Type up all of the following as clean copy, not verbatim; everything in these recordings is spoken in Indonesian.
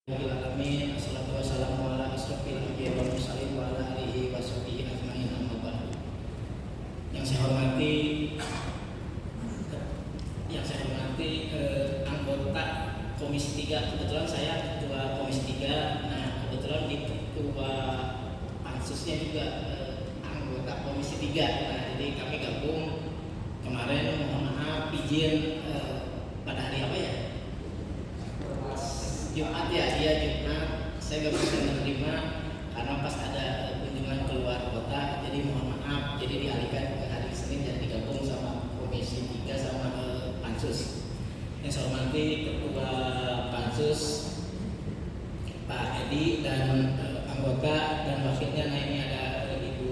Alamin, assalatu wassalamu ala asrofil anbiya wal mursalin wa ala alihi wa sahbihi ajmain, amma ba'du. Yang saya hormati anggota Komisi 3. Kebetulan saya ketua Komisi 3. Nah, kebetulan di ketua pansusnya juga anggota Komisi 3. Nah, jadi kami gabung kemarin. Mohon maaf izin pada hari apa ya? Jumat ya, iya Jumat. Saya gak bisa menerima karena pas ada kunjungan keluar kota, jadi mohon maaf. Jadi dialihkan ke hari Senin dan digabung sama Komisi 3 sama Pansus. Yang saya hormati Ketua Pansus Pak Edi dan anggota dan wakilnya. Nah, ini ada Ibu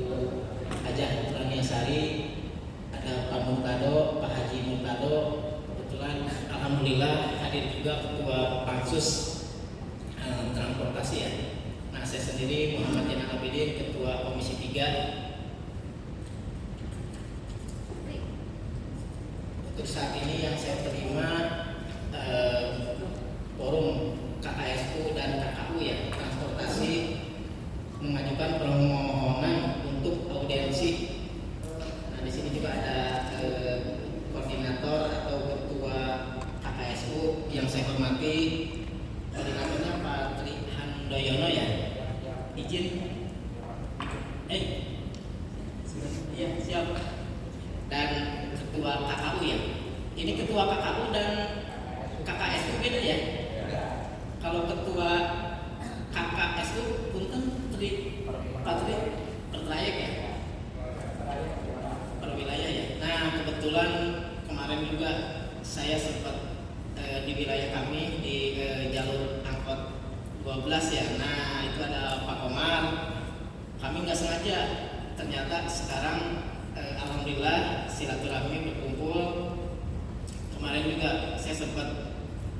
Hajah Rania Sari, ada Pak Murtado, Pak Haji Murtado. Kebetulan alhamdulillah hadir juga Ketua Pansus transportasi ya. Nah, saya sendiri Muhammad Zainal Abidin, Ketua Komisi 3. Untuk saat ini yang saya terima forum KKSU dan KKU ya, transportasi mengajukan permohonan untuk audiensi. Nah, di sini juga ada koordinator atau ketua KKSU yang saya hormati. Koordinatornya Pak Tri Handoyono ya. Izin. Iya, siap. Dan ketua KKU ya. Ini ketua KKU dan KKSU beda ya. Kalau ketua KKSU punten Pak Tri pertrayek ya. Per wilayah ya. Nah, kebetulan kemarin juga saya sempat di wilayah kami di jalur angkot 12 ya. Nah, itu ada Pak Komar. Kami nggak sengaja, ternyata sekarang alhamdulillah silaturahmi berkumpul. Kemarin juga saya sempat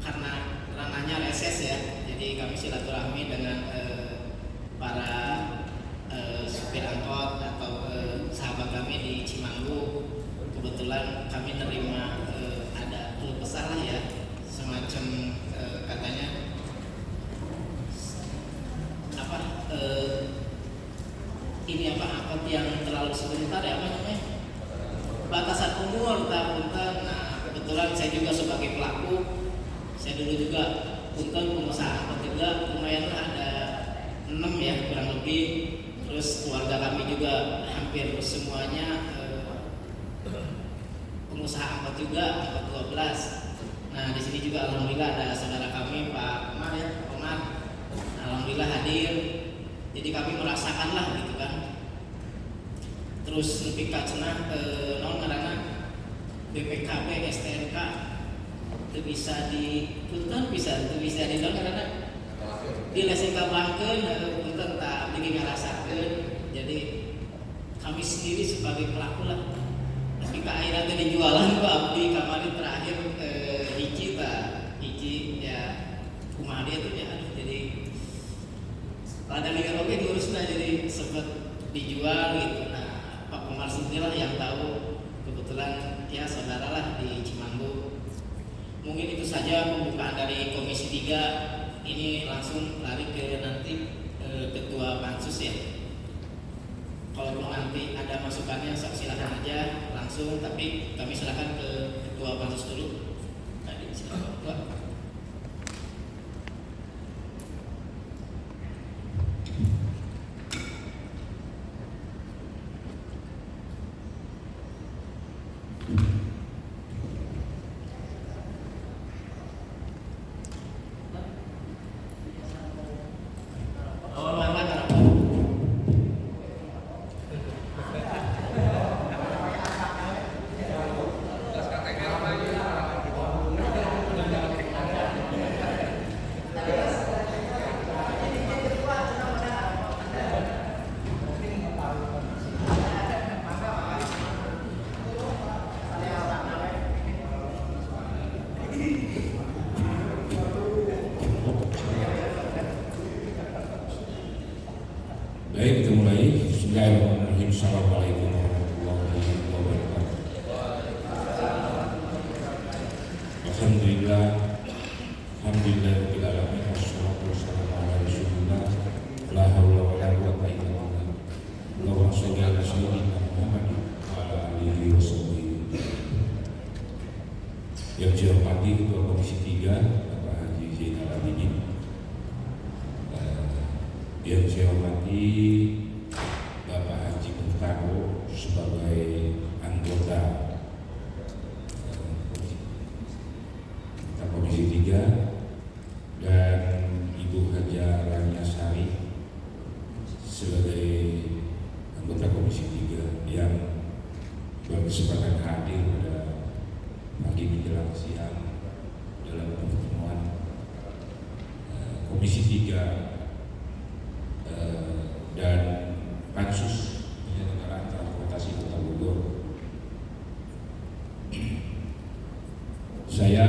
karena ranahnya reses ya, jadi kami silaturahmi dengan para supir angkot atau sahabat kami di Cimanggu. Kebetulan kami terima ada keluh kesah lah ya, semacam katanya ini angkot yang terlalu sebentar ya, apa namanya, batasan umur punten. Nah, kebetulan saya juga sebagai pelaku, saya dulu juga punten pengusaha angkot juga, lumayan ada 6 ya kurang lebih. Terus keluarga kami juga hampir semuanya pengusaha angkot juga, angkot 12. Nah, di sini juga alhamdulillah ada saudara kami Pak Komar ya, Komar. Nah, alhamdulillah hadir. Jadi kami merasakan lah gitu kan. Terus lebih kacenah non karena BPKB STNK itu bisa di punten bisa di non karena di lesing kabangkeun punten tak jadi ngarasakeun. Jadi kami sendiri sebagai pelaku lah. Tapi ke akhirnya tadi jualan ku abdi kemarin terakhir hiji ya kumaha dia tuh ya. Jadi ada lihat oke diurusnya, jadi sempat dijual gitu. Nah, Pak Komar sendirilah yang tahu, kebetulan ya saudara lah di Cimanggu. Mungkin itu saja pembukaan dari Komisi 3. Ini langsung lari ke nanti Ketua Pansus ya. Kalau nanti ada masukannya silakan aja langsung, tapi kami silakan ke Ketua Pansus dulu. Tadi silakan Pak. Baik, kita mulai. Bismillahirrahmanirrahim. Assalamualaikum warahmatullahi wabarakatuh. Alhamdulillah, alhamdulillahirabbil alamin, wassalatu wassalamu Yang saya hormati Bapak Haji Muftaro sebagai anggota Komisi 3 dan Ibu Haja Rania Sari sebagai anggota Komisi 3 yang berkesempatan hadir pada pagi menjelang siang dalam pertemuan Komisi 3 dan Pansus Penyelenggaraan Transportasi Kota Bogor. Saya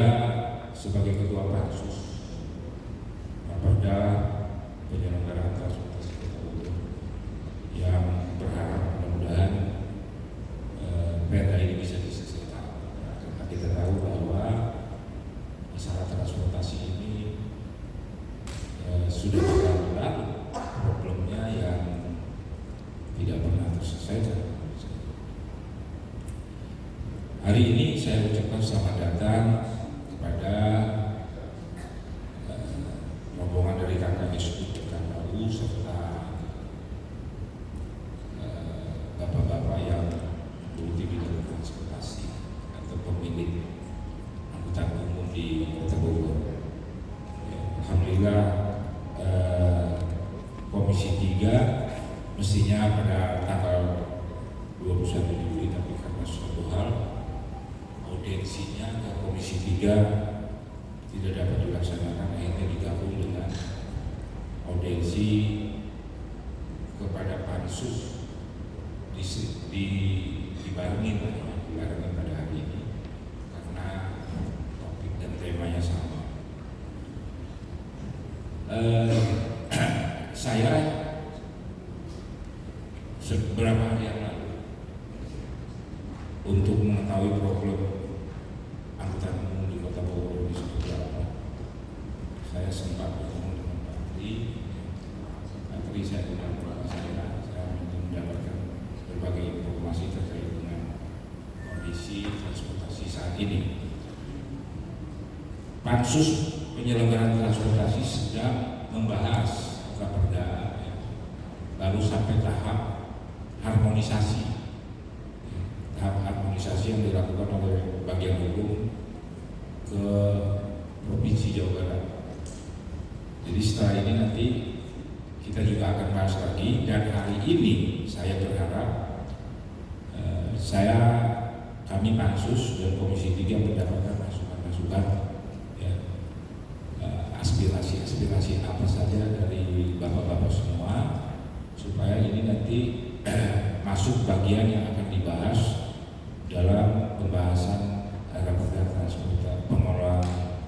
sebagai Ketua Pansus Raperda Penyelenggaraan Transportasi Kota Bogor yang berharap mudah-mudahan perda ini bisa diselesaikan. Karena kita tahu bahwa masalah transportasi ini sudah berlalu problemnya yang tidak pernah terselesaikan. Hari ini saya ucapkan selamat datang kepada rombongan dari kakak Disub KKU serta bapak-bapak yang menggeluti bidang transportasi atau pemilik angkutan umum di Kota Bogor. Alhamdulillah Komisi 3 mestinya pada tanggal 21 Juli, tapi karena suatu hal audiensinya ke Komisi 3 tidak dapat dilaksanakan, akhirnya digabung dengan audiensi kepada Pansus dibarengi pada hari ini karena topik dan temanya sama. Saya beberapa hari yang lalu untuk mengetahui problem angkutan umum di Kota Bogor ini seperti apa, saya sempat bertemu dengan Pak Tri. Saya dengan Bapak saya mendapatkan berbagai informasi terkait dengan kondisi transportasi saat ini. Pansus Penyelenggaraan Transportasi sedang membahas raperda, baru sampai tahap harmonisasi. Tahap harmonisasi yang dilakukan oleh bagian hukum ke Provinsi Jawa Barat. Jadi setelah ini nanti kita juga akan bahas lagi, dan hari ini saya berharap kami Pansus dan Komisi 3 mendapatkan masukan-masukan, aspirasi apa saja dari bapak-bapak semua, supaya ini nanti masuk bagian yang akan dibahas dalam pembahasan raperda transportasi pengelolaan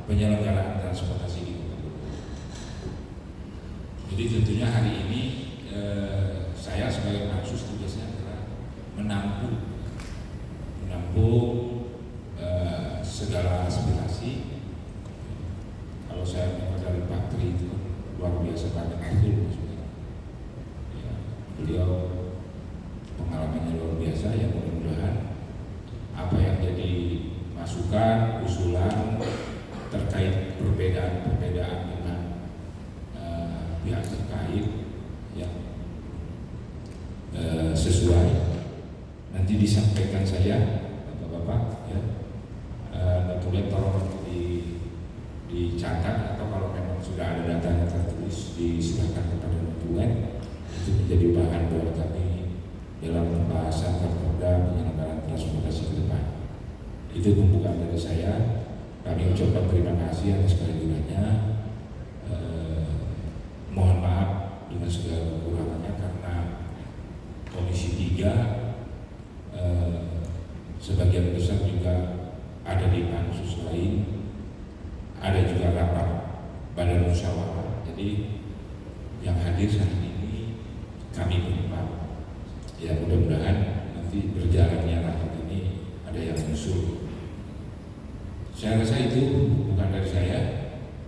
penyelenggaraan transportasi di Kota Bogor. Jadi tentunya hari ini saya sebagai Pansus tugasnya adalah menampung segala aspirasi. Kalau saya dengar dari Pak Tri itu luar biasa banyak betul maksudnya. Ya, beliau pengalamannya luar biasa, ya mudah-mudahan apa yang jadi masukan, usulan terkait perbedaan dengan pihak terkait yang sesuai nanti disampaikan saja bapak-bapak, ya. Kemudian tolong dicatat, atau kalau memang sudah ada datanya tertulis disilakan kepada dokumen itu menjadi bahan buat kami dalam pembahasan raperda penyelenggaraan transportasi ke depan. Itu pembukaan dari saya. Kami ucapkan terima kasih atas kehadirannya. Mohon maaf dengan segala kekurangannya karena Komisi 3 sebagian besar juga ada di pansus lain, ada juga rapat badan musyawarah. Jadi yang hadir saat ini kami berempat. Ya mudah-mudahan nanti berjalannya rapat ini ada yang usul. Saya rasa itu bukan dari saya.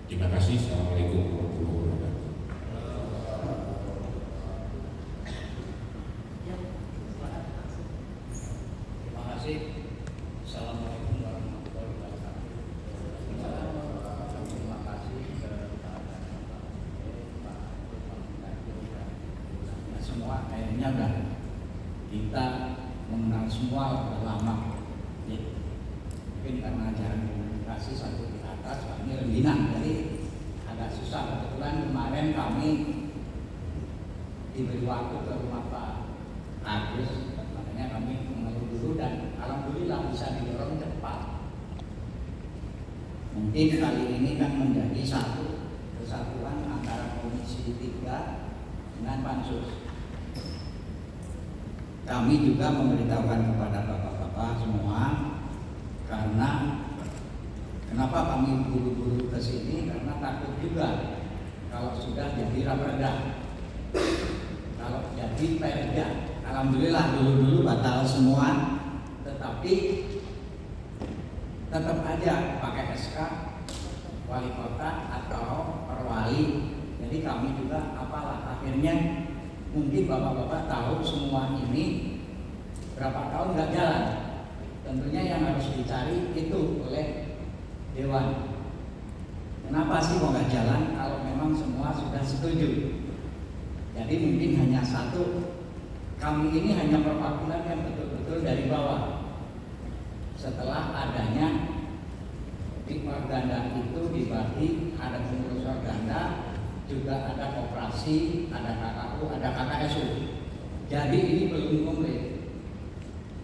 Terima kasih. Assalamualaikum warahmatullahi wabarakatuh. Terima kasih. Assalamualaikum warahmatullahi wabarakatuh. Terima kasih kepada Pak akhirnya udah kita mengenal semua udah lama. Ya. Mungkin karena jarang komunikasi satu di atas, kami rengginang, jadi agak susah. Kebetulan kemarin kami diberi waktu ke rumah Pak Agus, makanya kami mengeluh dulu dan alhamdulillah bisa didorong cepat. Mungkin kali ini kan menjadi satu kesatuan antara Komisi 3 dengan Pansus. Kami juga memberitahukan kepada bapak-bapak semua, karena kenapa kami buru-buru ke sini, karena takut juga kalau sudah jadi raperda, kalau jadi perda. Alhamdulillah dulu batal semua, tetapi tetap aja pakai SK wali kota atau perwali. Jadi kami juga apalah, akhirnya mungkin bapak-bapak tahu semua ini berapa tahun nggak jalan. Tentunya yang harus dicari itu oleh Dewan. Kenapa sih kok nggak jalan kalau memang semua sudah setuju? Jadi mungkin hanya satu, kami ini hanya perwakilan yang betul-betul dari bawah. Setelah adanya di organda itu dibagi, ada pengurus organda, juga ada koperasi, ada KKU, ada KKSU. Jadi ini belum komplit.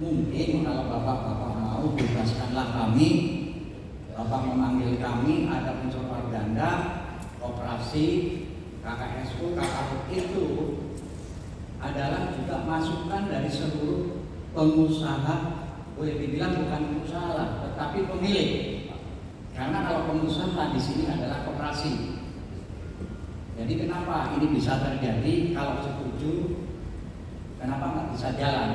Mungkin kalau bapak-bapak mau, bebaskanlah kami. Bapak memanggil kami, ada unsur organda, koperasi, KKSU, KKU itu adalah juga masukan dari seluruh pengusaha, boleh dibilang bukan pengusaha lah, tetapi pemilik. Karena kalau pengusaha di sini adalah koperasi. Jadi kenapa ini bisa terjadi? Kalau setuju, kenapa nggak bisa jalan?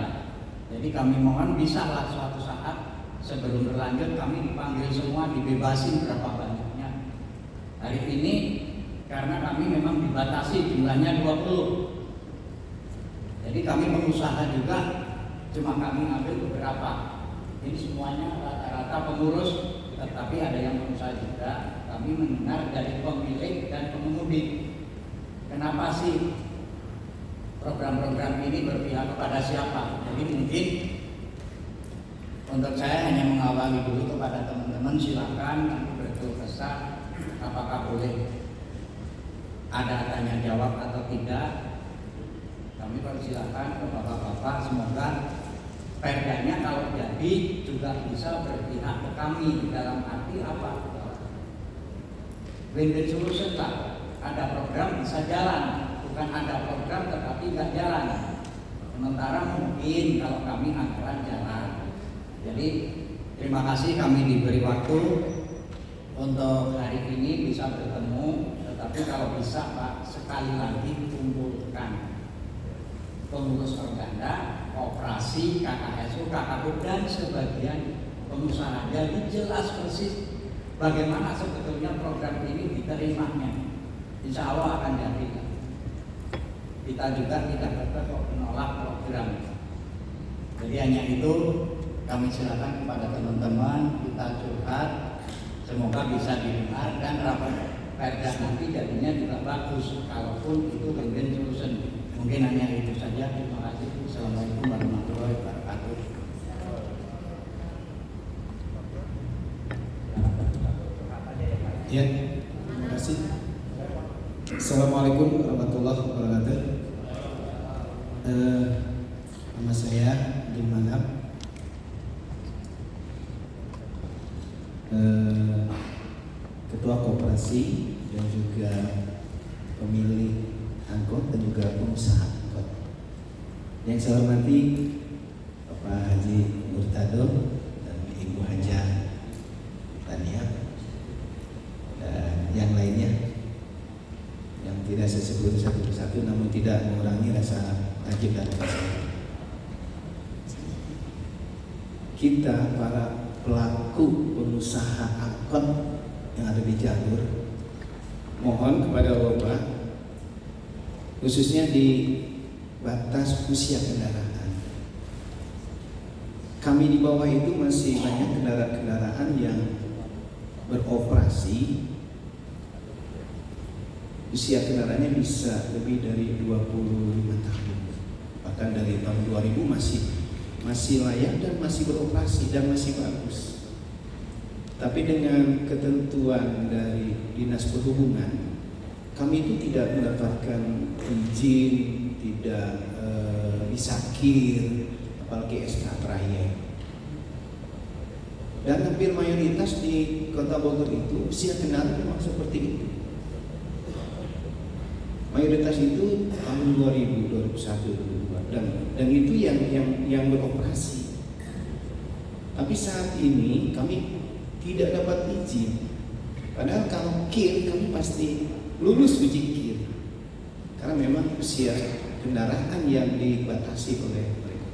Jadi kami mohon bisa lah suatu saat sebelum berlanjut kami dipanggil semua, dibebasin berapa banyaknya. Hari ini karena kami memang dibatasi jumlahnya 20. Jadi kami pengusaha juga, cuma kami ambil beberapa. Ini semuanya rata-rata pengurus, tetapi ada yang pengusaha juga. Kami mendengar dari pemilik dan pengemudi. Kenapa sih program-program ini berpihak kepada siapa? Jadi mungkin untuk saya hanya mengawali dulu kepada teman-teman, silakan nanti berkeluh kesah, apakah boleh ada tanya jawab atau tidak. Kami persilakan ke bapak-bapak, semoga perdanya kalau jadi juga bisa berpihak ke kami. Dalam arti apa? Win-win solution lah. Ada program bisa jalan, bukan ada program tetapi nggak jalan. Sementara mungkin kalau kami anggaran jalan. Jadi terima kasih kami diberi waktu untuk hari ini bisa bertemu. Tetapi kalau bisa Pak, sekali lagi kumpulkan pengurus organda, koperasi, KKSU, KKU dan sebagian pengusaha. Jadi jelas persis bagaimana sebetulnya program ini diterimanya. Insya Allah akan jadi. Kita juga tidak berkok menolak program. Jadi hanya itu, kami silakan kepada teman-teman, kita curhat, semoga bisa didengar dan rapat perda nanti jadinya juga bagus. Kalaupun itu win-win solution. Mungkin hanya itu saja. Terima kasih. Assalamualaikum warahmatullahi wabarakatuh. Ya, terima kasih. Assalamualaikum warahmatullahi wabarakatuh. Nama saya Abdul Manap. Ketua koperasi dan juga pemilik angkot dan juga pengusaha angkot. Yang saya hormati Bapak Haji Murtado dan Ibu Haja Tania dan yang lainnya yang tidak saya sebut satu persatu, namun tidak mengurangi rasa ajib dan kasih. Kita para pelaku pengusaha angkot yang ada di jalur, mohon kepada Bapak, khususnya di batas usia kendaraan. Kami di bawah itu masih banyak kendaraan-kendaraan yang beroperasi. Usia kendaraannya bisa lebih dari 25 tahun, bahkan dari tahun 2000 masih layak dan masih beroperasi dan masih bagus. Tapi dengan ketentuan dari Dinas Perhubungan, kami itu tidak mendapatkan izin, tidak disakir, apalagi SK trayek. Dan hampir mayoritas di Kota Bogor itu usia kendaraan memang seperti itu. Mayoritas itu tahun 2000, 2001, 2002 dan itu yang beroperasi. Tapi saat ini kami tidak dapat izin. Padahal kalau KIR kami pasti lulus uji KIR. Karena memang usia kendaraan yang dibatasi oleh mereka.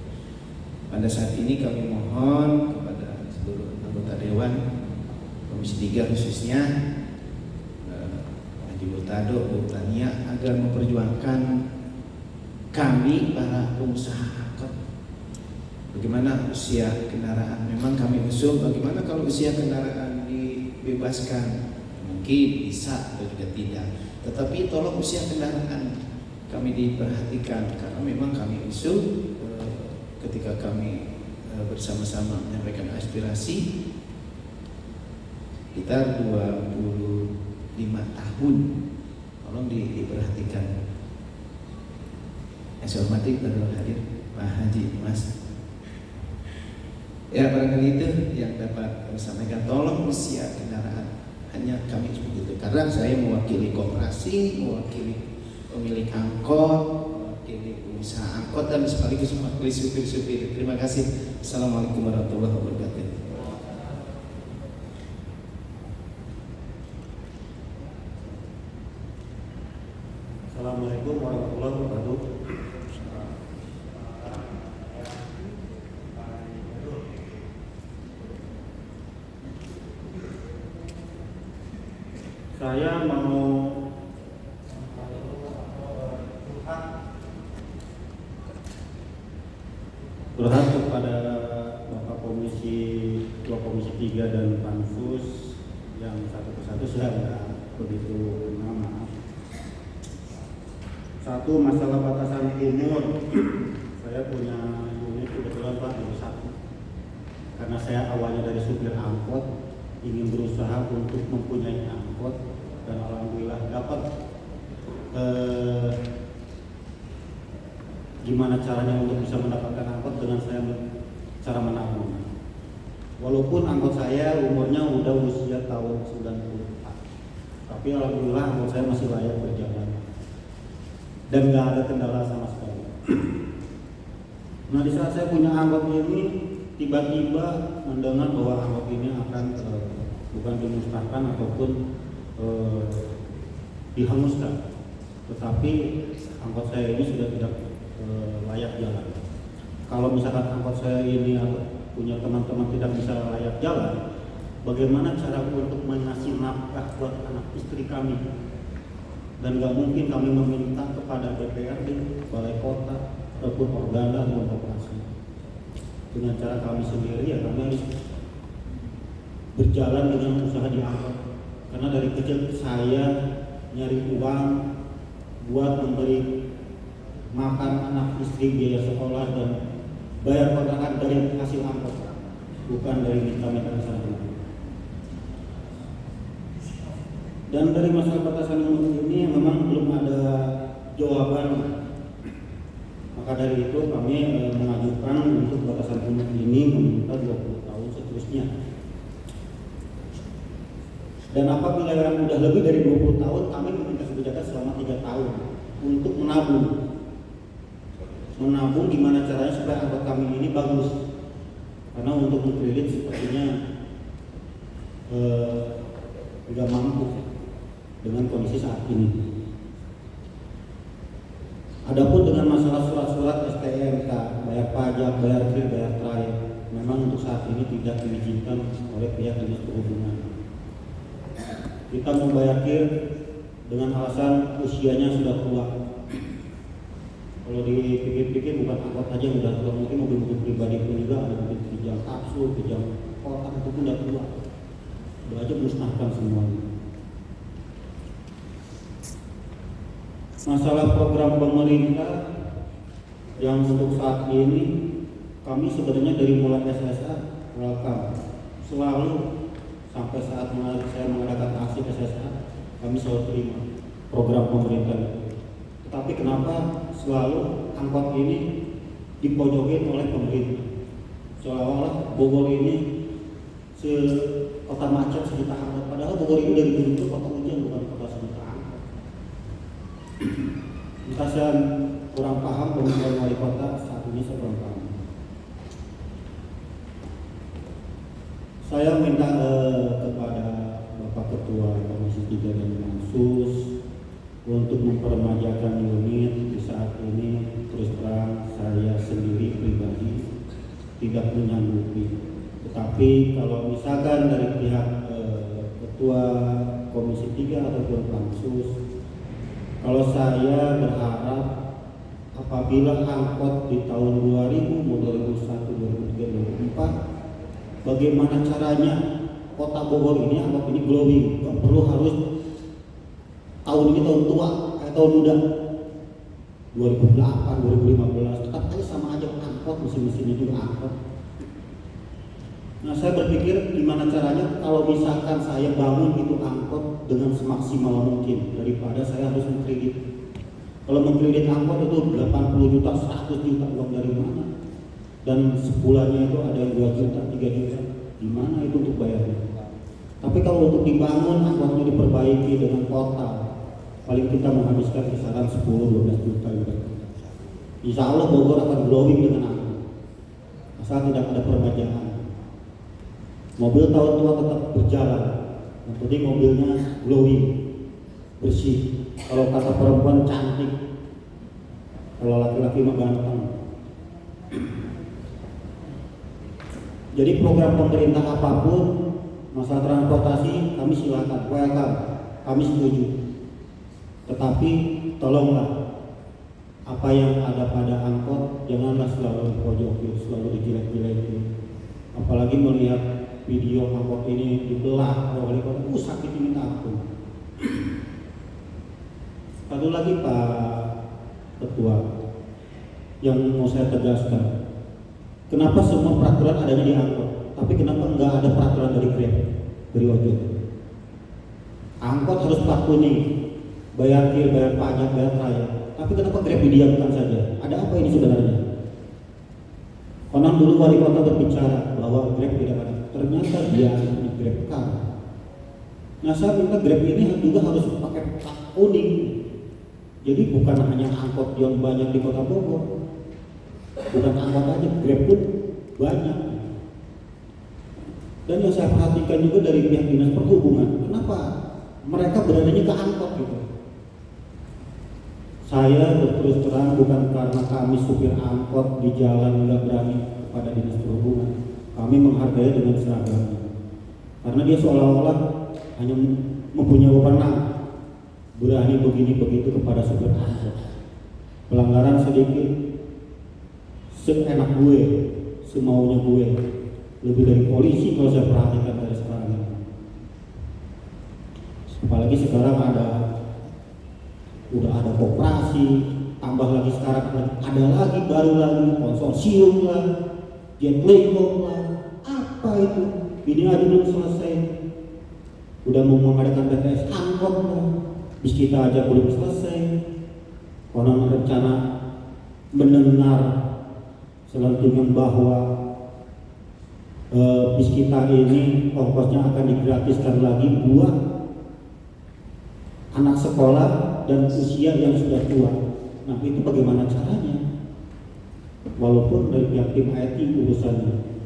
Pada saat ini kami mohon kepada seluruh anggota Dewan Komisi 3 khususnya Haji Butado, Bu Tania agar memperjuangkan kami para pengusaha angkot. Bagaimana usia kendaraan? Memang kami usul bagaimana kalau usia kendaraan dibebaskan? Mungkin bisa atau juga tidak. Tetapi tolong usia kendaraan kami diperhatikan karena memang kami usul ketika kami bersama-sama menyampaikan aspirasi sekitar 25 tahun. Tolong diperhatikan. Yang saya hormati para hadir Pak Haji, Mas. Ya barangkali itu yang dapat kami sampaikan. Tolong usia kendaraan hanya kami seperti itu. Karena saya mewakili koperasi, mewakili pemilik angkot, mewakili pengusaha angkot dan sekaligus mewakili supir-supir. Terima kasih. Assalamualaikum warahmatullahi wabarakatuh. Assalamualaikum warahmatullahi wabarakatuh. Saya mau curhat kepada Bapak Ketua Komisi 3 dan Pansus yang satu persatu saya nggak begitu kenal, maaf. Satu, masalah batasan umur. Saya punya unit kebetulan Pak nomor 1. Karena saya awalnya dari supir angkot, ingin berusaha untuk mempunyai angkot dan alhamdulillah dapat gimana caranya untuk bisa mendapatkan angkot dengan saya cara menabung. Walaupun angkot saya umurnya udah usia tahun 90, tapi alhamdulillah angkot saya masih layak berjalan dan nggak ada kendala sama sekali. Nah di saat saya punya angkot ini, tiba-tiba mendengar bahwa angkot ini akan bukan dimusnahkan ataupun dihanguskan, tetapi angkot saya ini sudah tidak layak jalan. Kalau misalkan angkot saya ini punya teman-teman tidak bisa layak jalan, bagaimana cara untuk mengasih nafkah buat anak istri kami? Dan nggak mungkin kami meminta kepada DPRD, Balai Kota, ataupun organda ataupun koperasi. Dengan cara kami sendiri ya kami harus berjalan dengan usaha di angkot. Karena dari kecil saya nyari uang buat memberi makan anak istri, biaya sekolah dan bayar kontrakan dari hasil angkot, bukan dari minta-minta sana. Dan dari masalah batasan umur ini memang belum ada jawaban. Maka dari itu kami mengajukan untuk batasan umur ini meminta 20 tahun seterusnya. Dan apabila yang sudah lebih dari 20 tahun, kami meminta kebijakan selama 3 tahun untuk menabung. Menabung gimana caranya supaya angkot kami ini bagus. Karena untuk mengkredit sepertinya tidak mampu dengan kondisi saat ini. Adapun dengan masalah surat-surat STNK, bayar pajak, bayar KIR, bayar trayek, memang untuk saat ini tidak diizinkan oleh pihak Dinas Perhubungan. Kita membayar KIR dengan alasan usianya sudah tua. Kalau dipikir-pikir bukan angkot aja yang udah tua, mungkin mobil-mobil pribadi pun juga ada mobil Kijang kapsul, Kijang kotak itu pun udah tua. Udah aja musnahkan semuanya. Masalah program pemerintah yang untuk saat ini kami sebenarnya dari mulai SSA welcome, selalu sampai saat saya mengadakan aksi SSA kami selalu terima program pemerintah itu. Tetapi kenapa selalu angkot ini dipojokin oleh pemerintah? Seolah-olah Bogor ini kota macet sejuta angkot, padahal Bogor ini dari dulu itu kota hujan, bukan kota sejuta angkot. Entah saya kurang paham pemilihan wali kota saat ini, saya kurang paham. Saya minta kepada Bapak Ketua Komisi 3 dan Pansus untuk mempermajakan unit. Di saat ini terus terang saya sendiri pribadi tidak menyanggupi. Tetapi kalau misalkan dari pihak Ketua Komisi 3 ataupun Pansus, kalau saya berharap apabila angkot di tahun 2000, 2001, 2003, 2004, bagaimana caranya kota Bogor ini angkot ini glowing, nggak perlu harus tahun ini tahun tua, tahun muda, 2008, 2015, tetap aja sama aja angkot, mesin-mesinnya juga angkot. Nah, saya berpikir gimana caranya kalau misalkan saya bangun itu angkot dengan semaksimal mungkin daripada saya harus mengkredit. Kalau mengkredit angkot itu 80 juta, 100 juta, uang dari mana? Dan sebulannya itu ada yang 2 juta, 3 juta. Gimana itu untuk bayarnya? Tapi kalau untuk dibangun angkotnya diperbaiki dengan kota, paling kita menghabiskan kisaran 10-12 juta gitu. Insya Allah Bogor akan glowing dengan angkot, asal tidak ada permajaan. Mobil tahun tua tetap berjalan, yang penting mobilnya glowing, bersih. Kalau kata perempuan cantik, kalau laki-laki mah ganteng. Jadi program pemerintah apapun, masalah transportasi kami silakan, welcome, kami setuju. Tetapi tolonglah apa yang ada pada angkot janganlah selalu dipojokin, selalu dijelek-jelekin. Apalagi melihat video angkot ini dibelah oleh wali kota, sakit minta ampun. Satu lagi Pak Ketua yang mau saya tegaskan, kenapa semua peraturan adanya di angkot, tapi kenapa nggak ada peraturan dari Grab, dari ojek? Angkot harus plat kuning, bayar kir, bayar pajak, bayar trayek, tapi kenapa Grab didiamkan saja? Ada apa ini sebenarnya? Konon dulu wali kota berbicara bahwa Grab tidak ada. Ternyata dia di Grab Car. Nah, saya minta Grab ini juga harus pakai plat kuning. Jadi bukan hanya angkot yang banyak di kota Bogor, bukan angkot aja, Grab pun banyak. Dan yang saya perhatikan juga dari pihak dinas perhubungan, kenapa mereka beradanya ke angkot gitu? Saya berterus terang bukan karena kami supir angkot di jalan nggak berani kepada dinas perhubungan. Kami menghargai dengan seragamnya, karena dia seolah-olah hanya mempunyai wewenang berani begini begitu kepada supir angkot. Pelanggaran sedikit, seenak gue, semaunya gue, lebih dari polisi kalau saya perhatikan dari sekarang ini. Apalagi sekarang udah ada koperasi, tambah lagi sekarang ada lagi baru lagi konsorsium lah, Jetlego lah. Apa itu? Ini aja belum selesai. Udah mau mengadakan BTS angkot lah. Bis kita aja belum selesai. Konon rencana mendengar selentingan bahwa bis kita ini ongkosnya akan digratiskan lagi buat anak sekolah dan usia yang sudah tua. Nah, itu bagaimana caranya? Walaupun dari pihak tim IT urusannya.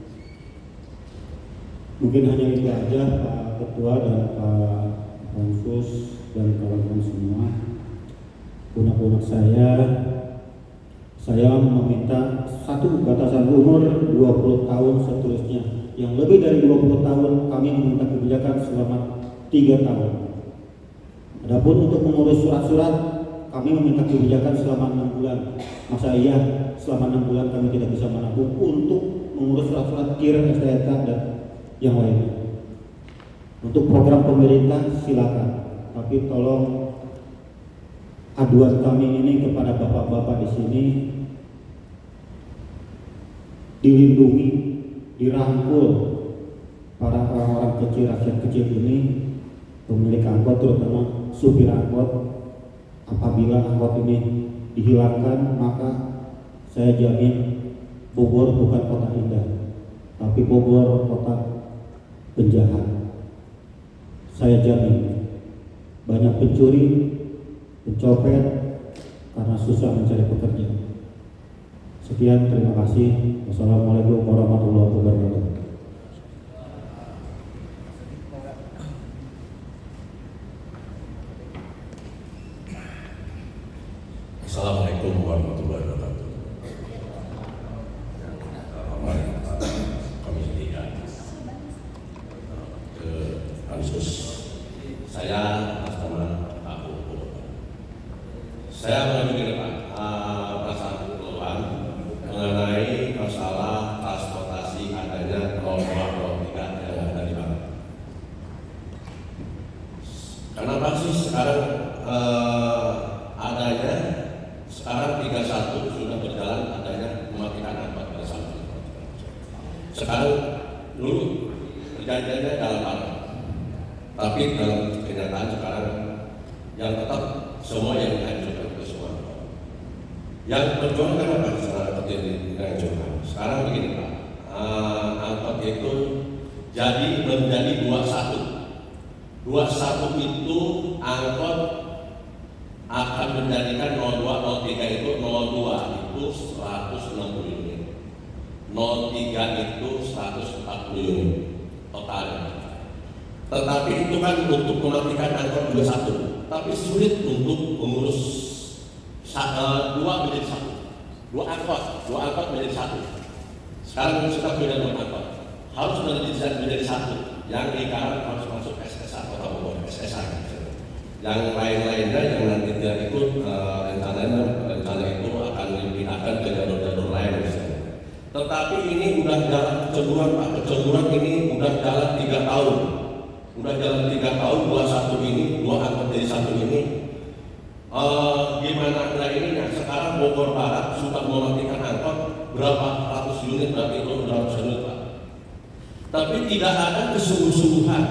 Mungkin hanya itu aja Pak Ketua dan Pak Pansus dan kawan-kawan semua. Punak-punak saya meminta satu batasan umur 20 tahun seterusnya. Yang lebih dari 20 tahun kami meminta kebijakan selama 3 tahun. Adapun untuk mengurus surat-surat kami meminta kebijakan selama 6 bulan. Masa iya selama 6 bulan kami tidak bisa menabung untuk mengurus surat-surat KIR, STNK dan yang lainnya. Untuk program pemerintah silakan, tapi tolong aduan kami ini kepada bapak-bapak di sini dilindungi, dirangkul para orang-orang kecil, rakyat kecil ini, pemilik angkot terutama supir angkot. Apabila angkot ini dihilangkan, maka saya jamin Bogor bukan kota indah, tapi Bogor kota penjahat. Saya jamin banyak pencuri, pencopet karena susah mencari pekerjaan. Sekian, terima kasih. Wassalamualaikum warahmatullahi wabarakatuh. Assalamualaikum warahmatullahi wabarakatuh. Komisi 3 ke Pansus. Saya atas nama Pak Bobo. Saya mengambil Pak perasaan keluhan mengenai masalah transportasi adanya 0203 yang ada di Barat. Kenapa sih sekarang adanya sekarang 31 sudah berjalan adanya mematikan angkot pada saat itu. Sekarang dulu perjanjiannya dalam Barat, tapi dalam kenyataan sekarang yang tetap semua yang dihancurkan itu semua. Yang perjuangan apa secara terjadi dihancurkan? Sekarang begini Pak, angkot itu jadi menjadi 21. 21 itu angkot akan menjadikan 0203 itu 02 itu 160 unit, 03 itu 140 unit totalnya. Tetapi itu kan untuk mematikan angkot 21, tapi sulit untuk mengurus dua menjadi satu, dua angkot menjadi satu. Sekarang kita punya dua angkot, harus menjadi satu. Yang di Karang harus masuk SSA Kota Bogor, SSA. Yang lain-lainnya yang nanti tidak ikut rencana itu akan dipindahkan ke jalur-jalur lain misalnya. Tetapi ini udah jalan kecemburuan Pak, kecemburuan ini udah jalan 3 tahun. Udah jalan 3 tahun, 21 ini, 2 angkot jadi 1 ini. Gimana kira ininya? Sekarang Bogor Barat sudah mematikan angkot berapa ratus unit, berarti itu berapa unit Pak. Tapi tidak ada kesungguh-sungguhan.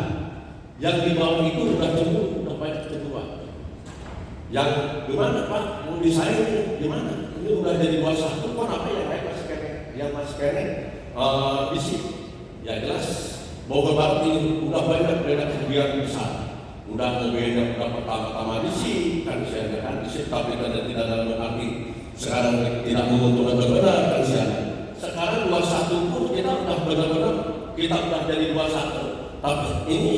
Yang di bawah itu udah cemburu, udah banyak kecemburuan. Yang gimana Pak? Mau disaing ini gimana? Ini udah jadi 21, kok apa yang lain masih kene? Yang masih kene bisi. Ya jelas Bogor Barat ini udah banyak kerugian besar. Udah mobilnya udah pertama-tama bisi, kan saya kan bisi, tapi kan tidak dalam arti sekarang tidak menguntungkan benar kan saya. Sekarang 21 pun kita udah benar-benar kita udah jadi 21. Tapi ini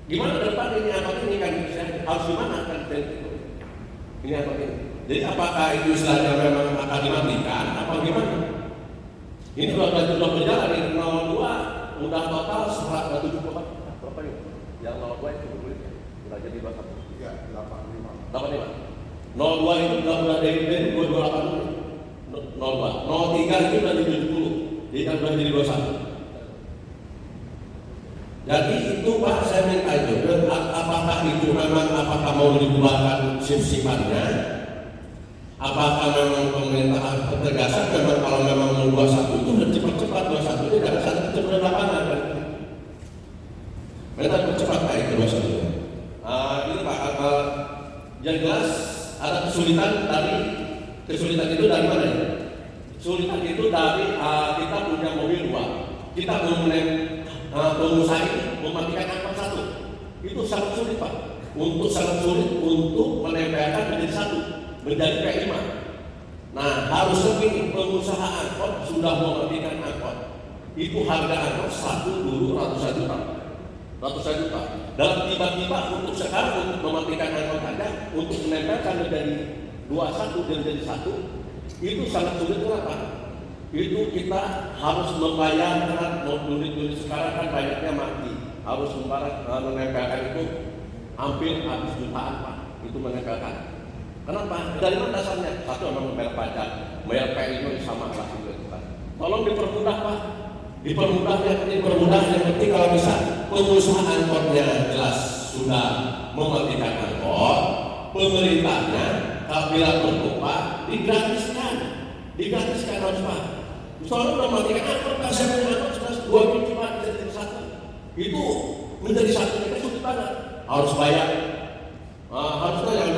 gimana depan ini apa ini kan harus gimana kan ini apa ini? Jadi apakah itu istilahnya memang akan dimatikan apa gimana? Ini sudah berjalan ini 02 udah total 170 berapa ini? Yang 02 itu udah jadi 21. Ya 85. 02 itu udah dari 280. 02. 03 itu udah jadi 70. Jadi kan udah jadi 21. Jadi itu Pak saya minta itu, apakah itu memang apakah mau dibuatkan shift-shiftannya? Apakah memang pemerintah tegasan memang kalau memang mau 21 itu harus cepat-cepat 21 itu dari sana kita sudah lapangan kan? Mereka cepat Pak itu 21. Ini Pak, yang jelas ada kesulitan itu dari mana ya? Kesulitan itu dari kita punya mobil 2, kita belum pengusaha ini mematikan angkot 1 itu sangat sulit Pak, sangat sulit untuk menempelkan menjadi 1, menjadi P5. Nah harusnya ini pengusaha angkot sudah mematikan angkot itu harga angkot 1 dulu ratusan juta dan tiba-tiba untuk sekarang untuk mematikan angkot aja untuk menempelkan menjadi 21 dan menjadi 1 itu sangat sulit. Kenapa? Itu kita harus membayar karena unit-unit sekarang kan banyaknya mati, harus menempelkan itu hampir habis jutaan Pak, itu menempelkan. Kenapa? Dari mana dasarnya? Satu memang membayar pajak, bayar PI sama lah juga kita. Tolong dipermudah Pak, dipermudah yang penting kalau bisa pengusaha angkotnya jelas sudah mematikan angkot, pemerintahnya apabila perlu Pak digratiskan harus Pak. Soalnya udah matikan angkot, Pak, saya punya angkot sudah 2 biji Pak, bisa jadi 1. Itu menjadi 1 itu sulit banget. Harus bayar. Harusnya yang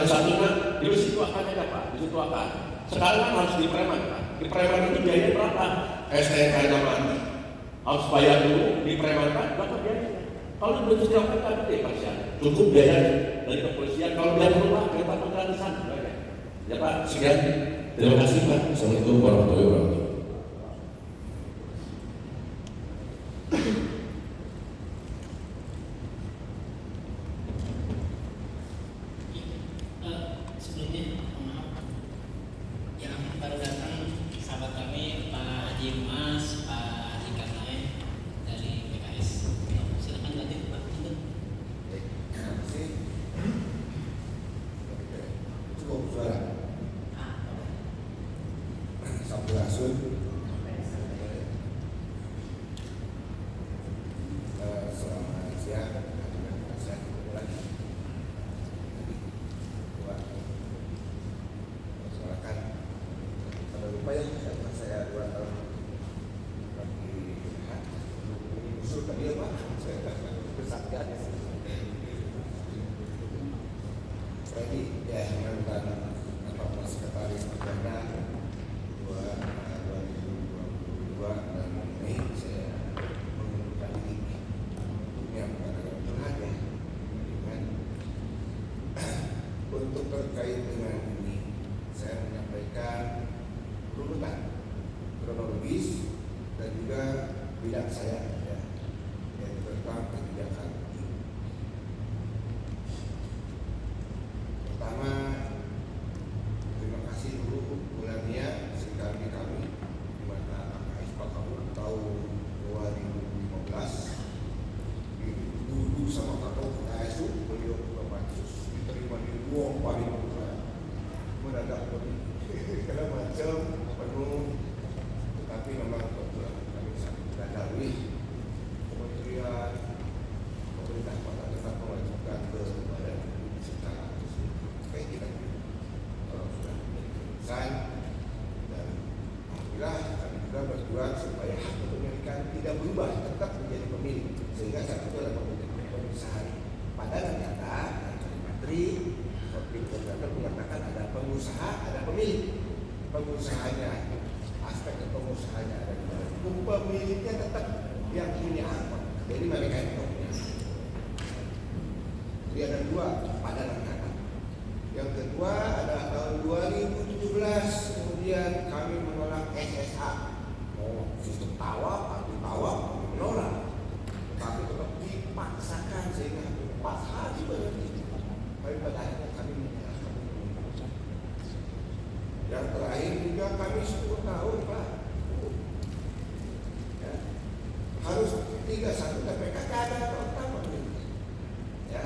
satunya disituakan aja Pak, disituakan. Sekarang kan harus dipreman Pak. Di preman itu biayanya berapa? STNK-nya mati. Harus bayar dulu, dipremankan, berapa biayanya? Kalau belum disediakan kan kepolisian, cukup biaya dari kepolisian. Kalau dia berubah, kita penggratisan. Ya Pak, sekian. Terima kasih Pak. Assalamualaikum warahmatullahi wabarakatuh. Sebelumnya, maaf, yang baru datang sahabat kami Pak Haji Mas, Pak Haji Kanae dari PKS. Silakan lanjut Pak. Terima kasih. Cukup suara. Sampurasun. Selamat siang. Saya lagi. Silakan. Pada lupa ya, karena saya 2 tahun lagi usul tadi ya Pak. Saya bersakit ya. Jadi ya mantan sekretaris perdana 2022 dan Mei saya mengundurkan diri. Ini yang bukan berat ya. Untuk terkait dengan ini, saya menyampaikan runutan kronologis dan juga bidang saya ya, yaitu tentang kebijakan ini. Pertama, terima kasih dulu bulannya sekali kami di mana AKS Pakaun tahun 2015 dulu sama kakak AKS itu beliau Bapak diterima di ruang paling mendadak segala macam penuh, tetapi memang kebetulan kami sangat dadari kementerian pemerintah kota tetap mewajibkan ke badan secara resmi. Kayak kita kalau sudah selesai dan alhamdulillah kami juga berjuang supaya hak kepemilikan tidak berubah, tetap menjadi pemilik, sehingga saat itu adalah pemisahan. Padahal kata dari Menteri Koordinator menyatakan ada pengusaha, ada pemilik. Pengusahanya, aspek pengusahanya ada di dalam. Pemiliknya tetap yang punya angkot. Jadi mereka itu punya. Jadi ada 2 padanan kata. Yang kedua adalah tahun 2017 kemudian kami menolak SSA. Sistem tawaf, anti tawaf, kami menolak. Tapi tetap dipaksakan sehingga 4 hari berhenti. Tapi pada akhirnya kami menyerahkan. Yang terakhir juga kami 10 tahun Pak. Ya. Harus 31 TPK ada pertama ya,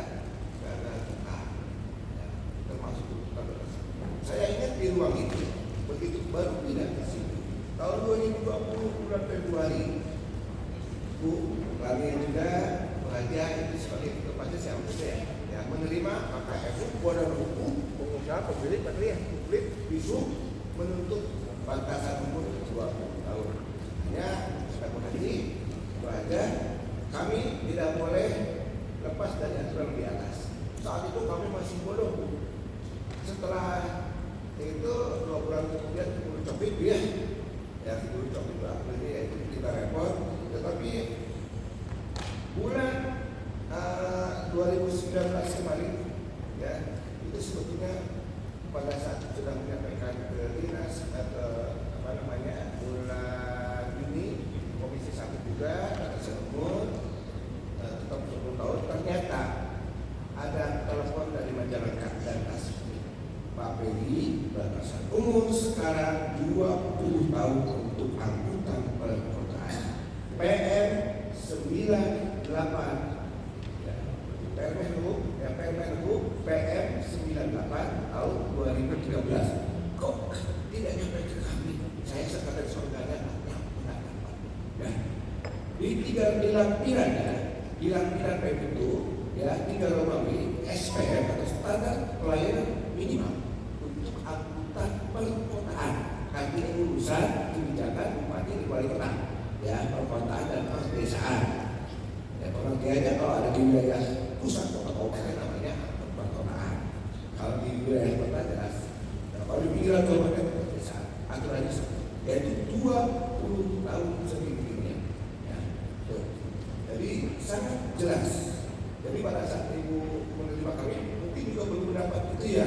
karena ya, termasuk saya ingat di ruang itu begitu baru pindah ke sini tahun 2020 bulan Februari Bu kami juga belajar itu sebagai ketua saya ya menerima maka badan hukum pengusaha pemilik material publik bisu menuntut batasan umur 20 tahun. Hanya sekarang hari aja kami tidak boleh lepas dari aturan di atas. Saat itu kami masih bodoh. Setelah itu 2 bulan kemudian keburu copit ya. Ya keburu copit berapa ini kita repot. Tetapi bulan 2019 kemarin ya itu sebetulnya pada saat sudah menyampaikan ke dinas atau bulan Juni Komisi 1 juga atas umur tetap 10 tahun ternyata ada telepon dari Majalengka dan Tasik Pak Peri batasan umur sekarang 20 tahun untuk angkutan perkotaan PM 98 Permenhub PM 98 tahun 2013 kok tidak nyampe ke kami. Saya sekretaris organnya nah, di lampiran PM itu ya 3 Romawi SPM atau standar pelayanan minimal untuk angkutan perkotaan. Artinya urusan kebijakan wali kota, ya perkotaan dan pedesaan. Ya pengertiannya kalau ada di wilayah pusat kota kabupaten namanya perkotaan. Kalau di wilayah kota jelas. Nah, kalau di pinggiran kabupaten pedesaan, aturannya yaitu 20 tahun sedikitnya. Ya, tuh. Jadi sangat jelas. Jadi pada saat ibu menerima kami, mungkin juga berpendapat itu ya.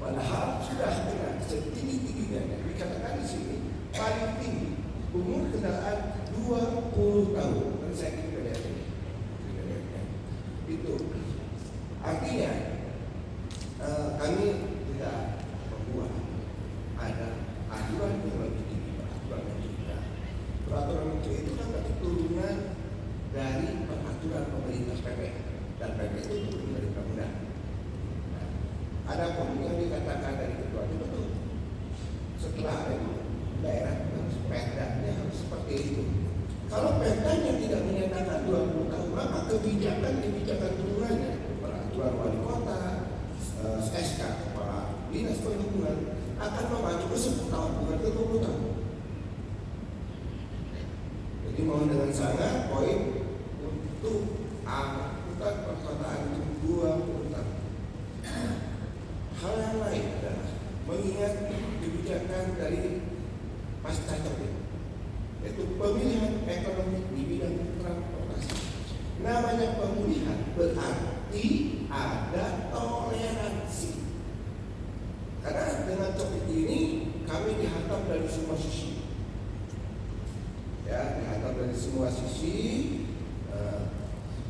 Padahal sudah dengan setinggi-tingginya yang dikatakan di sini paling tinggi umur kendaraan 20 tahun. Dan saya kira itu artinya kami tidak membuat ada aturan yang lebih tinggi, peraturan yang tinggi. Peraturan menteri itu kan berarti turunan dari peraturan pemerintah PP, dan PP itu turun dari undang-undang. Ada pun yang dikatakan dari ketua itu betul. Setelah ada daerah harus perdanya harus seperti itu. Kalau perdanya tidak menyatakan 20 tahun, maka kebijakan turunannya, peraturan wali kota, SK kepala dinas perhubungan akan memacu ke 10 tahun, bukan ke 20 tahun. Jadi mohon dengan sangat poin untuk angkutan perkotaan itu 20 tahun. Hal yang lain adalah mengingat kebijakan dari pasca COVID, yaitu pemilihan ekonomi di bidang transportasi. Namanya pemulihan berarti ada toleransi. Karena dengan COVID ini kami dihantam dari semua sisi. Ya, dihantam dari semua sisi.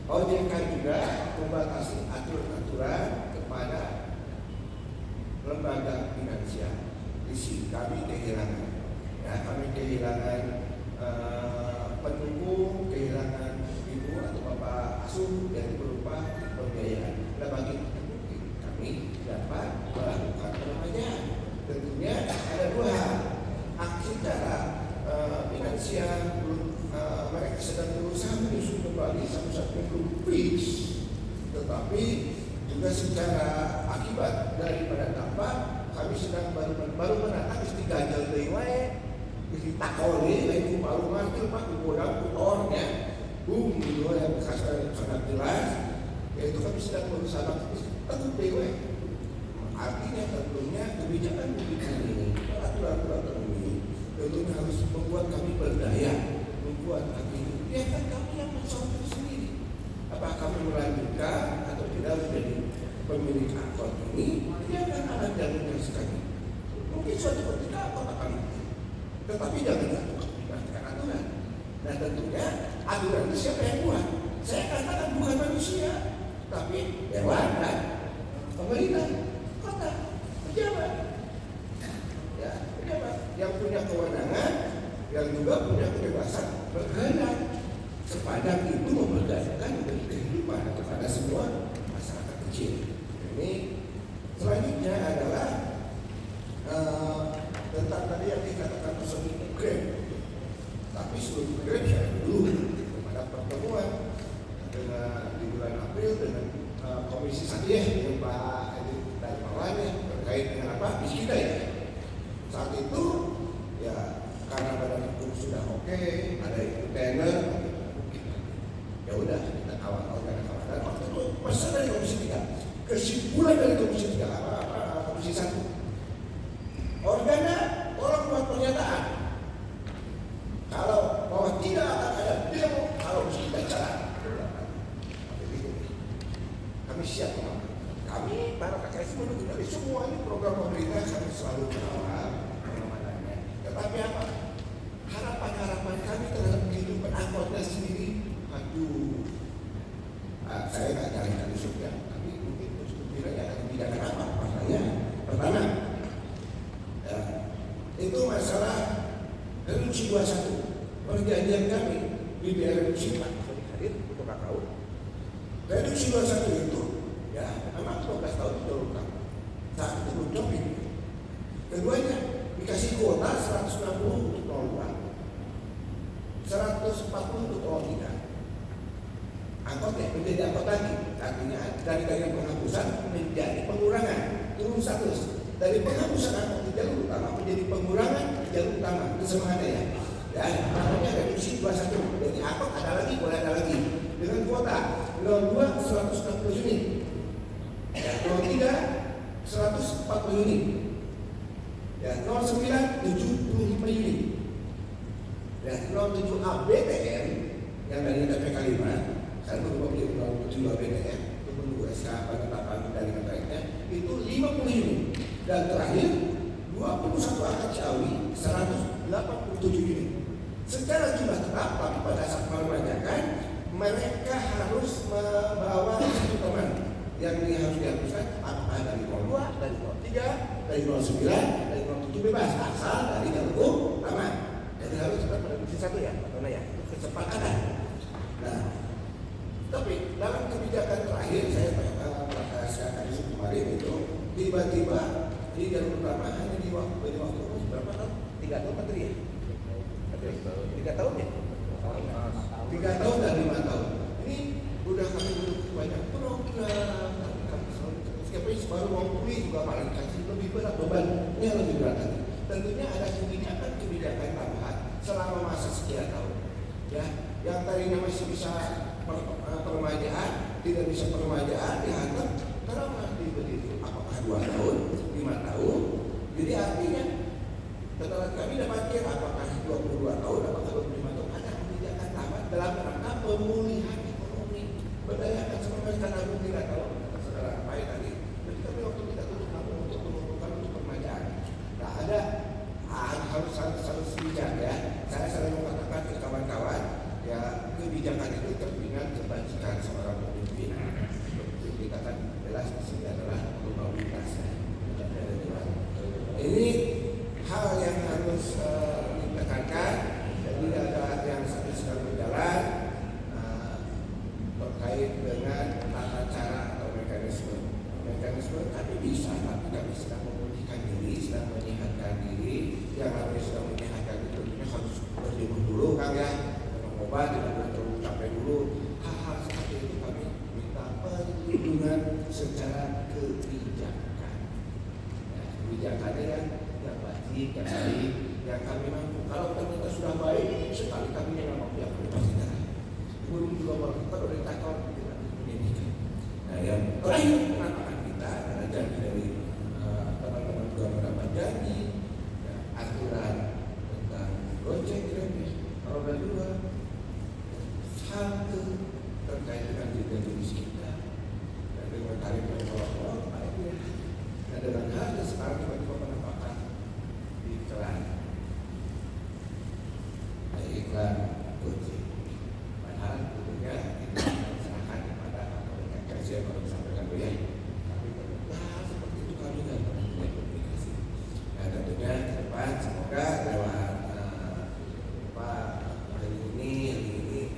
OJK juga membatasi aturan-aturan kepada lembaga finansial. Di sini kami kehilangan, ya kami kehilangan pendukung, kehilangan ibu atau bapak asuh yang berupa pembiayaan. Nah bagi kami dapat melakukan peremajaan. Tentunya ada dua hal. Aksi secara finansial mereka sedang berusaha menyusun kembali satu-satu fix, tetapi juga secara akibat daripada dampak kami sedang baru menatap istiganjal dewae isi takoli lagi baru ngambil pak di bodang putornya gitu yang sangat jelas, yaitu kami sedang berusaha tentu dewae. Artinya tentunya kebijakan ini aturan-aturan ini tentunya harus membuat kami berdaya, membuat kami biarkan kami yang mencontoh sendiri. Apakah kami melanjutkan atau tidak menjadi pemilik angkot ini, dia akan ada jalurnya sekali. Mungkin suatu ketika angkot akan tetapi jangan dilakukan aturan. Nah tentunya aturan itu siapa yang buat? Saya katakan bukan manusia, tapi dewan dan pemerintah, kota, pejabat. Ya, pejabat yang punya kewenangan, yang juga punya kebebasan bergerak. Sepanjang itu memberdayakan kehidupan kepada semua masyarakat kecil. Ini selanjutnya adalah tentang tadi yang dikatakan seluruh Grab. Tapi seluruh Grab saya dulu pada pertemuan dengan di bulan April dengan Komisi 1 ya dengan Pak Edi dari Maulanya terkait dengan apa bis kita ya. Saat itu ya karena badan hukum sudah oke, ada itu tender, ya udah kita kawal dan waktu itu pesan dari Komisi 3, kesimpulan dari Komisi 3 Komisi 1 organa tolong buat pernyataan kalau bahwa tidak akan ada demo kalau mesti kita jalan. Kami siap kami para KKS menunggu dari semua ini program pemerintah kami selalu mengawal pengamalannya. Tetapi apa harapan kami terhadap kehidupan angkotnya sendiri, aduh, saya nggak nyarikan di surga, tapi mungkin sekiranya akan tidak kenapa. Makanya pertama itu masalah reduksi 21 perjanjian kami di daerah reduksi Pak hadir untuk KKU. Reduksi 21 itu ya memang 12 tahun itu belum saat itu belum jopin. Keduanya dikasih kuota 160 untuk tol 2, 140 untuk tol 3. Angkotnya menjadi angkot lagi, artinya dari penghapusan menjadi pengurangan, turun status. Dari penghapusan angkot di jalur utama menjadi pengurangan di jalur utama, itu semangatnya ya. Ya, namanya reduksi 21. Jadi angkot ada lagi, boleh ada lagi. Dengan kuota 02 160 unit. Ya, 03 140 unit. Ya, 09 75 unit. Ya, 07A BTN yang dari TPK 5, kan berubah menjadi 07A BTN, itu menunggu SK penetapan dari mereka itu 50 unit. Dan terakhir 21 akad Ciawi 187 unit. Secara jumlah tetap, tapi pada saat perpajakan mereka harus membawa satu teman yang ini harus dihapuskan, apakah dari 02, dari 03, dari 09, dari 07 bebas asal dari jalur utama. Jadi harus cepat mereduksi satu ya, Pak ya, kesepakatan. Nah, tapi dalam kebijakan terakhir saya katakan kemarin itu tiba-tiba di jalur utama hanya di waktu berapa tahun? 3 tahun Pak ya? 3 tahun ya? 3 tahun dan 5 tahun. Ini udah kami duduk banyak program. Siapa yang baru mau pulih juga malah dikasih lebih berat bebannya lebih berat lagi. Tentunya ada kebijakan tambahan selama masa sekian tahun. Ya, yang tadinya masih bisa peremajaan, tidak bisa peremajaan dihantam karena diberi itu apakah 2 tahun, 5 tahun. Jadi artinya setelah kami dapatkan apakah 22 tahun, apakah 25 tahun, ada kebijakan tambahan dalam rangka pemulihan ekonomi. Berdayakan seperti karena aku tidak tahu saudara apa tadi. Jadi kami waktu kita tutup kampung untuk mengumpulkan untuk peremajaan. Nah ada harus bijak ya. Saya sering mengatakan ke kawan-kawan ya kebijakan itu terpingat kebajikan seorang pemimpin. Kita kan jelas di sini adalah probabilitas. Ini hal yang harus ditekankan. Jadi ada yang sedang berjalan terkait dengan tata cara atau mekanisme kami bisa, tapi kami sedang memulihkan diri, sedang menyehatkan diri. Yang kami sedang menyehatkan itu harus berjemur dulu kan ya, minum obat, tidak boleh terlalu capek dulu. Hal-hal seperti itu kami minta perlindungan secara kebijakan. Ya, kebijakannya yang baik, yang baik, yang kami mampu. Kalau ternyata sudah baik, sekali kami yang mampu ya kami pasti jalan. Guru juga melakukan orientasi pendidikan. Nah yang terakhir mengatakan kita adalah janji dari teman-teman juga mendapat janji ya, aturan tentang gojek gratis, roda 2, satu terkait dengan diri kita dan dengan tarif yang kolot-kolot, dan dengan harga sekarang tiba-tiba penempatan di iklan gojek. Padahal tentunya kita serahkan kepada komunikasi yang baru disampaikan ya. Tapi seperti itu kami tidak pernah punya komunikasi. Nah tentunya ke depan semoga lewat Pak hari ini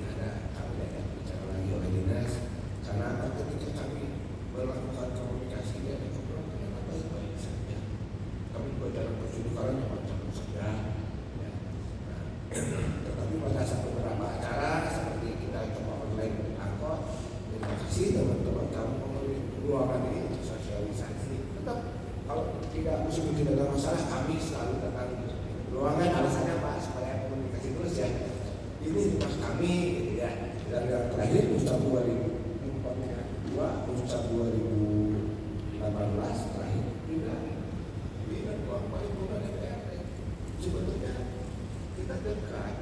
ada kami akan bicara lagi oleh dinas karena ketika kami melakukan komunikasi dia ada keperluan ternyata baik-baik saja. Kami juga dalam prosedur kalau macam saja. Ya. Tetapi pada saat beberapa acara seperti kita coba online angkot, terima kasih teman-teman kamu memberi ruangan ini untuk sosialisasi. Tetap kalau tidak musuh tidak ada masalah, kami selalu datang ruangan alasannya Pak supaya komunikasi terus ya. Ini rumah kami gitu ya. Dan yang terakhir Ustaz 2002, Ustaz 2018 terakhir tidak ruang paling bukan DPRD. Sebetulnya kita dekat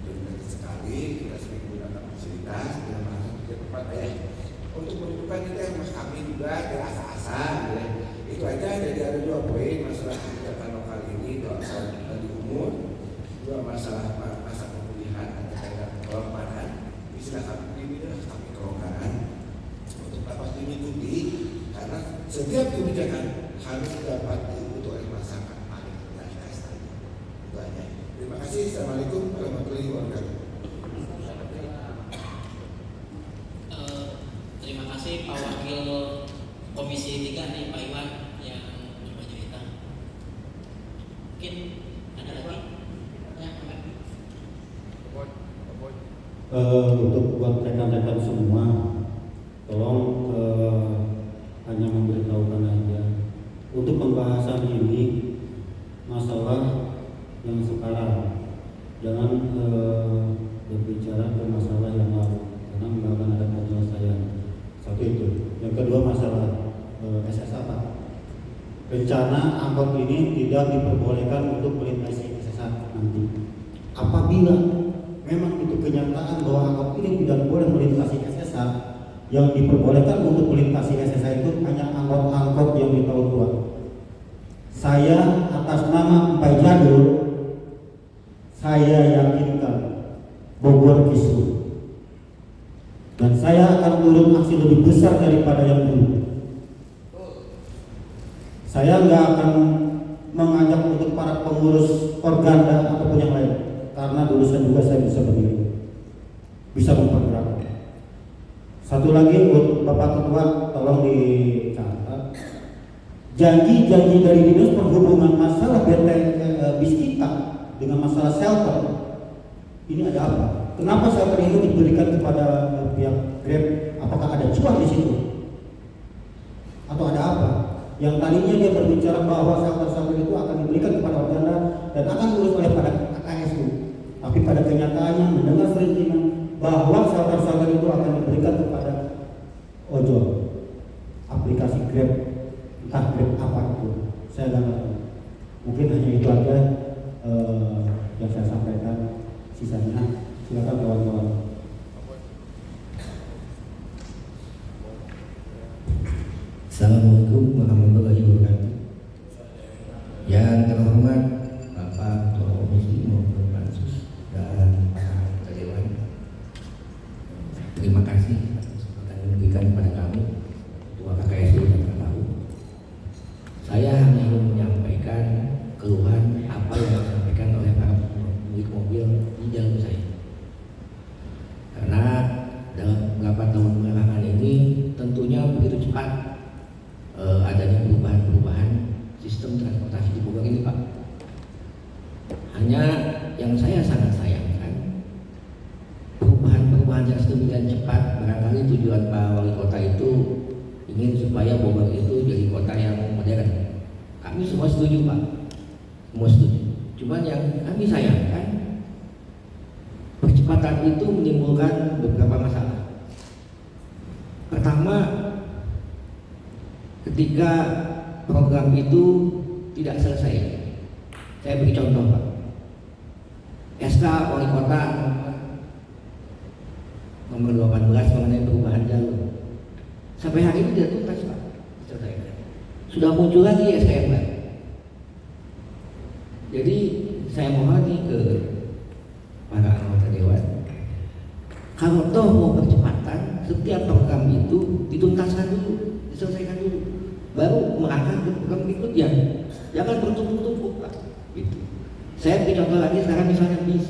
dekat sekali, kita sering menggunakan fasilitas dengan bahasa tempat ya untuk menunjukkan itu yang mas kami juga dirasa-asa ya. Itu aja. Jadi ada 2 poin masalah kebijakan lokal ini di umur, 2 masalah masa pemulihan terkait kelonggaran. Silakan diberikan kami kelonggaran untuk dapat diikuti karena setiap kebijakan harus dapat diikuti oleh masyarakat paling rendah. Itu aja. Terima kasih. Assalamualaikum warahmatullahi wabarakatuh. Terima kasih Pak Wakil Komisi 3 nih Pak Iwan yang berbaju hitam. Mungkin ada lagi? Ya, untuk buat rekan-rekan semua, tolong hanya memberitahukan aja untuk pembahasan ini masalah yang sekarang rencana angkot ini tidak diperbolehkan untuk melintasi SSA nanti. Apabila memang itu kenyataan bahwa angkot ini tidak boleh melintasi SSA, yang diperbolehkan untuk melintasi SSA itu hanya angkot-angkot yang di tahun tua. Saya atas nama Empai Jadul, saya yakinkan Bogor kisruh, dan saya akan turun aksi lebih besar daripada yang dulu. Saya nggak akan mengajak untuk para pengurus organda ataupun yang lain, karena dulu saya bisa berdiri, bisa mempergerakkan. Satu lagi untuk Bapak Ketua, tolong dicatat janji-janji dari Dinas Perhubungan masalah bis kita dengan masalah shelter. Ini ada apa? Kenapa shelter ini diberikan kepada pihak Grab? Apakah ada cuan di situ? Atau ada apa? Yang tadinya dia berbicara bahwa shelter-shelter itu akan diberikan kepada organda dan akan diurus oleh pada KSU. Tapi pada kenyataannya mendengar sentimen bahwa shelter-shelter itu akan diberikan kepada ojol, aplikasi Grab, entah Grab apa itu, saya nggak tahu. Mungkin hanya itu aja yang saya sampaikan. Sisanya silakan kawan-kawan. Assalamualaikum warahmatullahi wabarakatuh. Yang terhormat Bapak Ketua Komisi maupun Pansus dan Pak Dewan, terima kasih atas kesempatan yang diberikan kepada kami Ketua KKSU yang tahu. Saya hanya ingin menyampaikan keluhan apa yang disampaikan oleh para pemilik mobil di jalur saya. Karena dalam beberapa tahun belakangan ini tentunya begitu cepat adanya perubahan-perubahan sistem transportasi di Bogor ini, Pak. Hanya yang saya sangat sayangkan, perubahan-perubahan yang sedemikian cepat, barangkali tujuan Pak Wali Kota itu ingin supaya Bogor itu jadi kota yang modern. Kami semua setuju, Pak. Semua setuju. Cuman yang kami sayangkan, percepatan itu menimbulkan beberapa masalah. Pertama, ketika program itu tidak selesai. Saya beri contoh, Pak. SK Wali Kota nomor 18 mengenai perubahan jalur. Sampai hari ini tidak tuntas, Pak. Sudah muncul lagi SKM baru. Jadi saya mohon nih ke para anggota dewan, kalau toh mau percepatan, setiap program itu dituntaskan dulu, diselesaikan dulu, baru melangkah ke program berikutnya. Jangan bertumpuk-tumpuk, Pak. Gitu. Saya beri contoh lagi sekarang misalnya bis.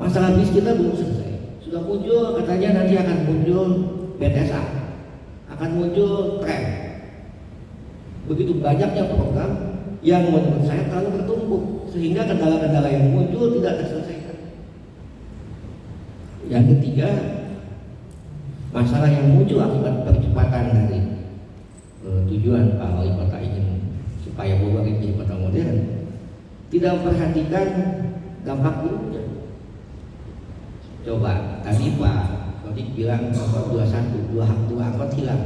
Masalah bis kita belum selesai. Sudah muncul, katanya nanti akan muncul BTSA, akan muncul tram. Begitu banyaknya program yang menurut saya terlalu bertumpuk, sehingga kendala-kendala yang muncul tidak terselesaikan. Yang ketiga, masalah yang muncul akibat percepatan dari tujuan Pak Wali Kota ingin supaya Bogor menjadi kota modern, tidak memperhatikan dampak buruknya. Coba tadi Pak Sodik bilang angkot 21, dua angkot hilang.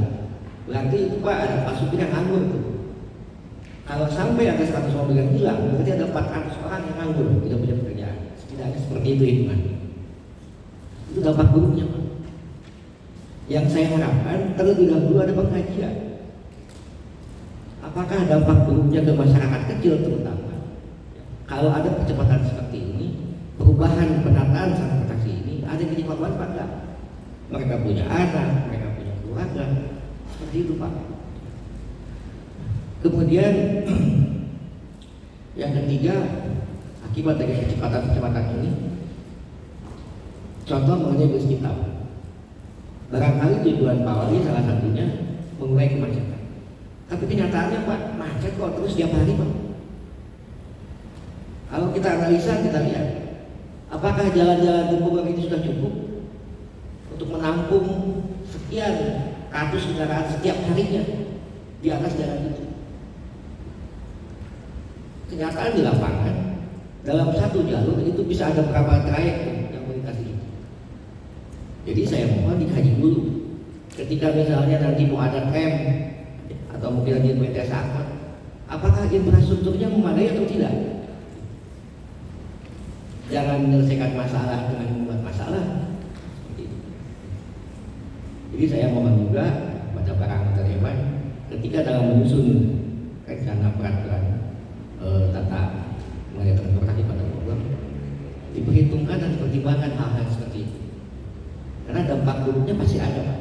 Berarti itu Pak ada Pak supir yang nganggur tuh. Kalau sampai ada 100 mobil yang hilang, berarti ada 400 orang yang nganggur, tidak punya pekerjaan. Setidaknya seperti itu hitungan. Itu dampak buruknya, Pak. Yang saya harapkan terlebih dahulu ada pengkajian. Apakah dampak buruknya ke masyarakat kecil terutama? Kalau ada percepatan seperti ini, perubahan penataan transportasi ini, ada yang jadi korban Pak enggak? Mereka punya anak, mereka punya keluarga, seperti itu Pak. Kemudian yang ketiga, akibat dari percepatan ini, contoh mengenai bus kita. Barangkali tujuan Pak Wali salah satunya mengurai kemacetan. Tapi kenyataannya Pak, macet kok terus tiap hari Pak. Kalau kita analisa, kita lihat apakah jalan-jalan di Bogor ini sudah cukup untuk menampung sekian ratus kendaraan setiap harinya di atas jalan itu. Kenyataan di lapangan, dalam satu jalur itu bisa ada berapa trayek yang melintasi itu. Jadi saya mohon dikaji dulu. Ketika misalnya nanti mau ada tram atau mungkin lagi BTS angkot, infrastrukturnya memadai atau tidak. Jangan menyelesaikan masalah dengan membuat masalah. Jadi saya mohon juga pada para anggota dewan, ketika dalam menyusun rencana peraturan tata mengenai transportasi Kota Bogor, diperhitungkan dan dipertimbangkan hal-hal seperti itu. Karena dampak buruknya pasti ada, Pak.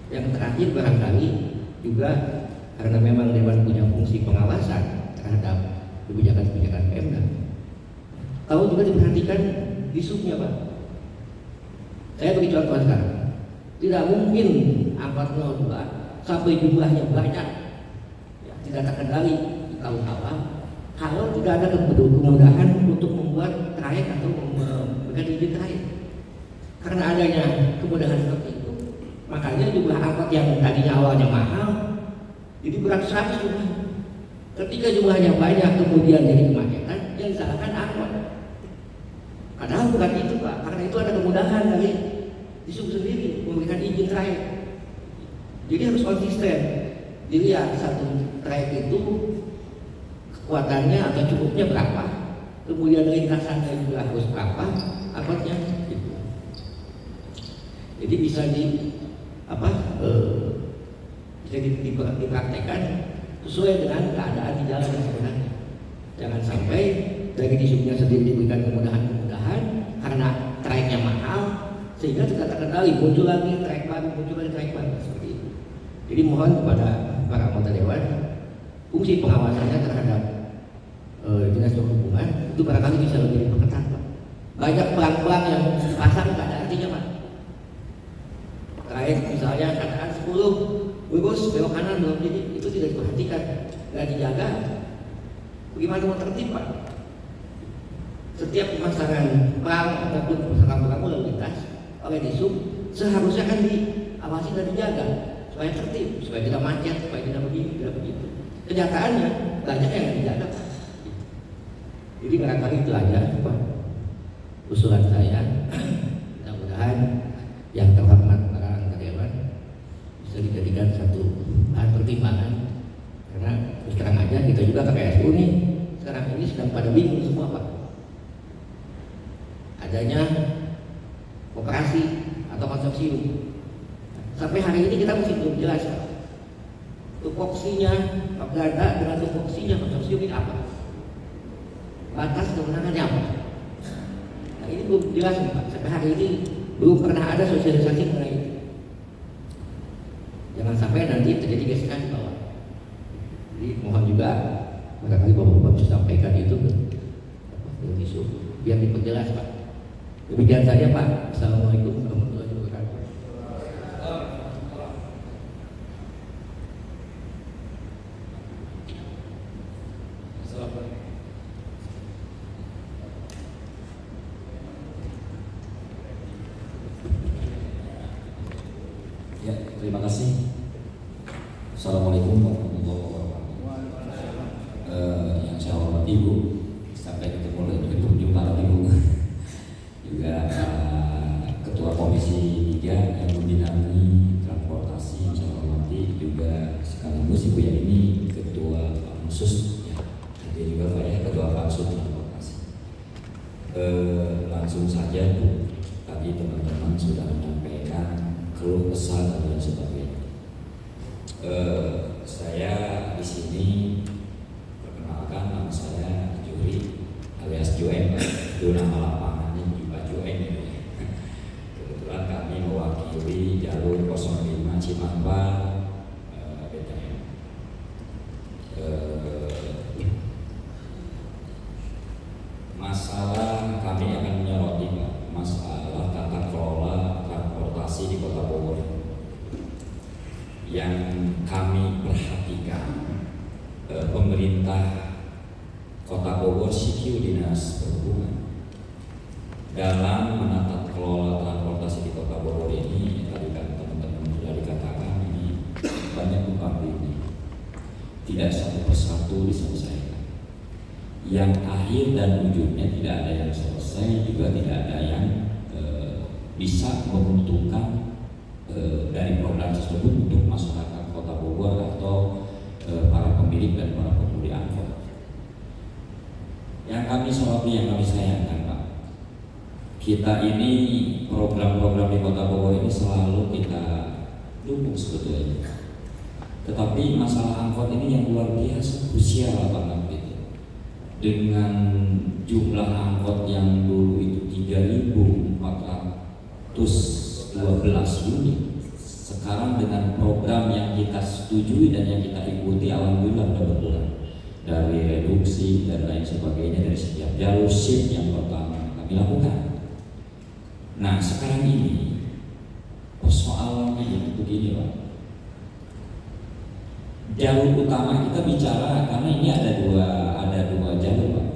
Yang terakhir barangkali juga karena memang dewan punya fungsi pengawasan terhadap kebijakan-kebijakan Pemda. Tahu juga diperhatikan disubnya, Pak. Saya beri contoh sekarang. Tidak mungkin angkot 02 sampai jumlahnya banyak, ya, tidak terkendali di tahun awal kalau tidak ada kemudahan untuk membuat trayek atau memberikan izin trayek. Karena adanya kemudahan seperti itu, makanya jumlah angkot yang tadinya awalnya mahal jadi berangsur jumlahnya. Ketika jumlahnya banyak kemudian jadi kemacetan, yang disalahkan angkot. Padahal bukan itu, Pak, karena itu ada kemudahan dari disub sendiri memberikan izin trayek. Jadi harus konsisten. Dilihat satu trayek itu kekuatannya atau cukupnya berapa, kemudian lintasannya juga harus berapa, angkotnya gitu. Jadi bisa dipraktekkan sesuai dengan keadaan di jalan yang sebenarnya. Jangan sampai dari disubnya sendiri diberikan kemudahan-kemudahan karena trayeknya mahal sehingga tidak terkendali, muncul lagi trayek baru, seperti itu. Jadi mohon kepada para anggota dewan, fungsi pengawasannya terhadap dinas perhubungan itu barangkali bisa lebih diperketat, Pak. Banyak pelang-pelang yang dipasang tidak ada artinya, Pak. Trayek misalnya katakan 10 lurus belok kanan belum, jadi itu tidak diperhatikan, nggak dijaga. Bagaimana mau tertib, Pak? Setiap pemasangan pelang ataupun pemasangan pelang lalu lintas oleh disub seharusnya kan diawasi dan dijaga supaya tertib, supaya tidak macet, supaya tidak begini, tidak begitu. Kenyataannya banyak yang dijaga, Pak. Jadi barangkali itu aja, Pak, usulan saya. Mudah-mudahan yang terhormat para anggota dewan bisa dijadikan satu bahan pertimbangan, karena terus terang aja kita juga KPSU nih sekarang ini sedang pada bingung semua, Pak. Adanya operasi atau konsorsium sampai hari ini kita masih belum jelas, Pak. Tupoksinya Pak Ganda dengan tupoksinya konsorsium ini apa? Batas kewenangannya apa? Nah, ini belum jelas, Pak. Sampai hari ini belum pernah ada sosialisasi mengenai itu. Jangan sampai nanti terjadi gesekan di bawah. Jadi mohon juga barangkali Bapak-bapak bisa sampaikan itu ke disub biar diperjelas, Pak. Demikian saja, Pak. Assalamualaikum warahmatullahi wabarakatuh. Ya, terima kasih. Assalamualaikum warahmatullahi wabarakatuh. Yang saya hormati Ibu, sampai ketemu lagi berjumpa lagi Ibu. Juga Ketua Komisi 3 yang membidangi transportasi, saya hormati juga sekaligus Ibu yang ini Ketua Pansus, ya. Nanti juga Pak ya, Ketua Pansus transportasi. Langsung saja Bu, tadi teman-teman sudah menyampaikan keluh kesah dan sebagainya. Saya di sini perkenalkan, nama saya Juri alias Joen, itu nama lapangannya Pak Joen ini. Kebetulan kami mewakili jalur 05 Cimamba BTM. Masalah kami akan menyoroti masalah tata kelola transportasi di Kota Bogor. Yang kami perhatikan, pemerintah Kota Bogor CQ Dinas Perhubungan dalam menata kelola transportasi di Kota Bogor ini, tadi kan teman-teman sudah dikatakan ini banyak tumpang tindih, tidak satu persatu diselesaikan. Yang akhir dan ujungnya tidak ada yang selesai, juga tidak ada yang bisa menguntungkan dari program tersebut untuk masyarakat Kota Bogor atau pemilik dan para pengemudi angkot. Yang kami soroti, yang kami sayangkan Pak, kita ini program-program di Kota Bogor ini selalu kita dukung sebetulnya. Tetapi masalah angkot ini yang luar biasa krusial banget gitu. Dengan jumlah angkot yang dulu itu 3.412 unit, sekarang dengan program yang kita setujui dan yang kita ikuti, alhamdulillah sudah berkurang dari reduksi dan lain sebagainya dari setiap jalur shift yang pertama kami lakukan. Nah sekarang ini persoalannya itu begini Pak. Jalur utama kita bicara karena ini ada dua jalur Pak.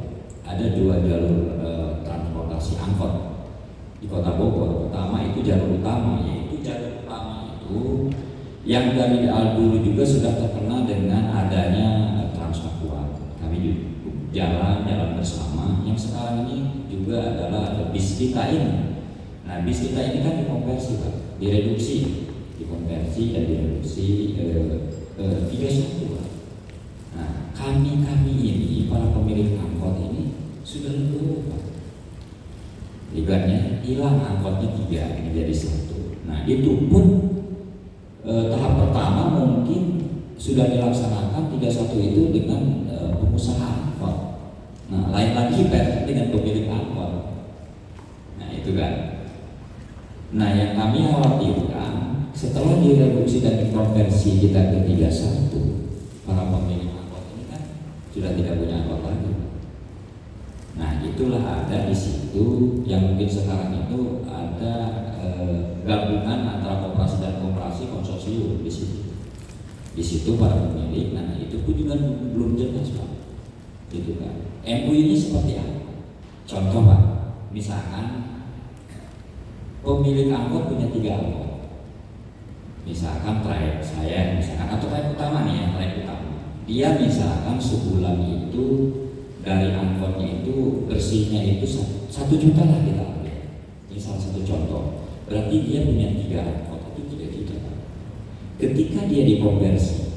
Ada dua jalur transportasi angkot di Kota Bogor. Pertama itu jalur utama, yaitu jalur utama itu yang dari dulu juga sudah terkenal dengan adanya Transpakuan. Kami jalan bersama. Yang sekarang ini juga adalah bis kita ini. Nah bis kita ini kan dikonversi Pak, dikonversi dan direduksi 31 Pak. Nah kami ini para pemilik angkot ini sudah legowo Pak. Ibaratnya hilang angkotnya 3 menjadi 1. Nah itu pun tahap pertama mungkin sudah dilaksanakan 31 itu dengan pengusaha angkot. Nah lain lagi Pak dengan pemilik angkot. Nah itu kan. Nah yang kami khawatirkan setelah direduksi dan dikonversi kita ke 31, para pemilik angkot ini kan sudah tidak punya angkot lagi. Nah itulah ada di situ yang mungkin sekarang itu ada gabungan antara koperasi dan koperasi konsorsium di situ. Di situ para pemilik, nah itu pun juga belum jelas Pak. Gitu kan. MUI ini seperti apa? Contoh Pak, misalkan pemilik angkot punya 3 angkot. Misalkan trayek saya, misalkan atau trayek utama nih ya, trayek utama. Dia misalkan sebulan itu dari angkotnya itu bersihnya itu 1 juta lah kita ambil. Ini salah satu contoh. Berarti dia punya 3 angkot itu 3 juta. Ketika dia dikonversi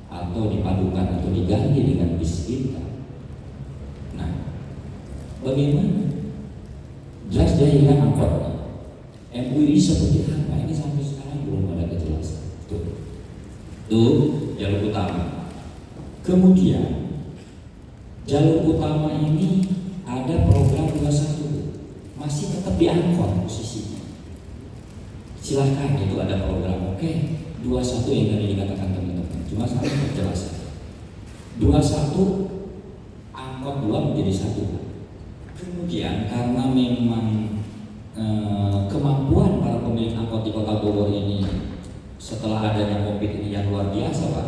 atau dipadukan atau diganti dengan bis kita, nah bagaimana? Jelas dia hilang angkotnya. MUI seperti apa? Ini sampai sekarang belum ada kejelasan. Tuh jalur utama. Kemudian jalur utama ini ada program 21, masih tetap diangkot posisinya. Silahkan itu ada program. Oke, 21 yang tadi dikatakan teman-teman. Cuma saya penjelasan. 21 angkot 2 menjadi 1. Kemudian karena memang kemampuan para pemilik angkot di Kota Bogor ini setelah adanya COVID ini yang luar biasa Pak,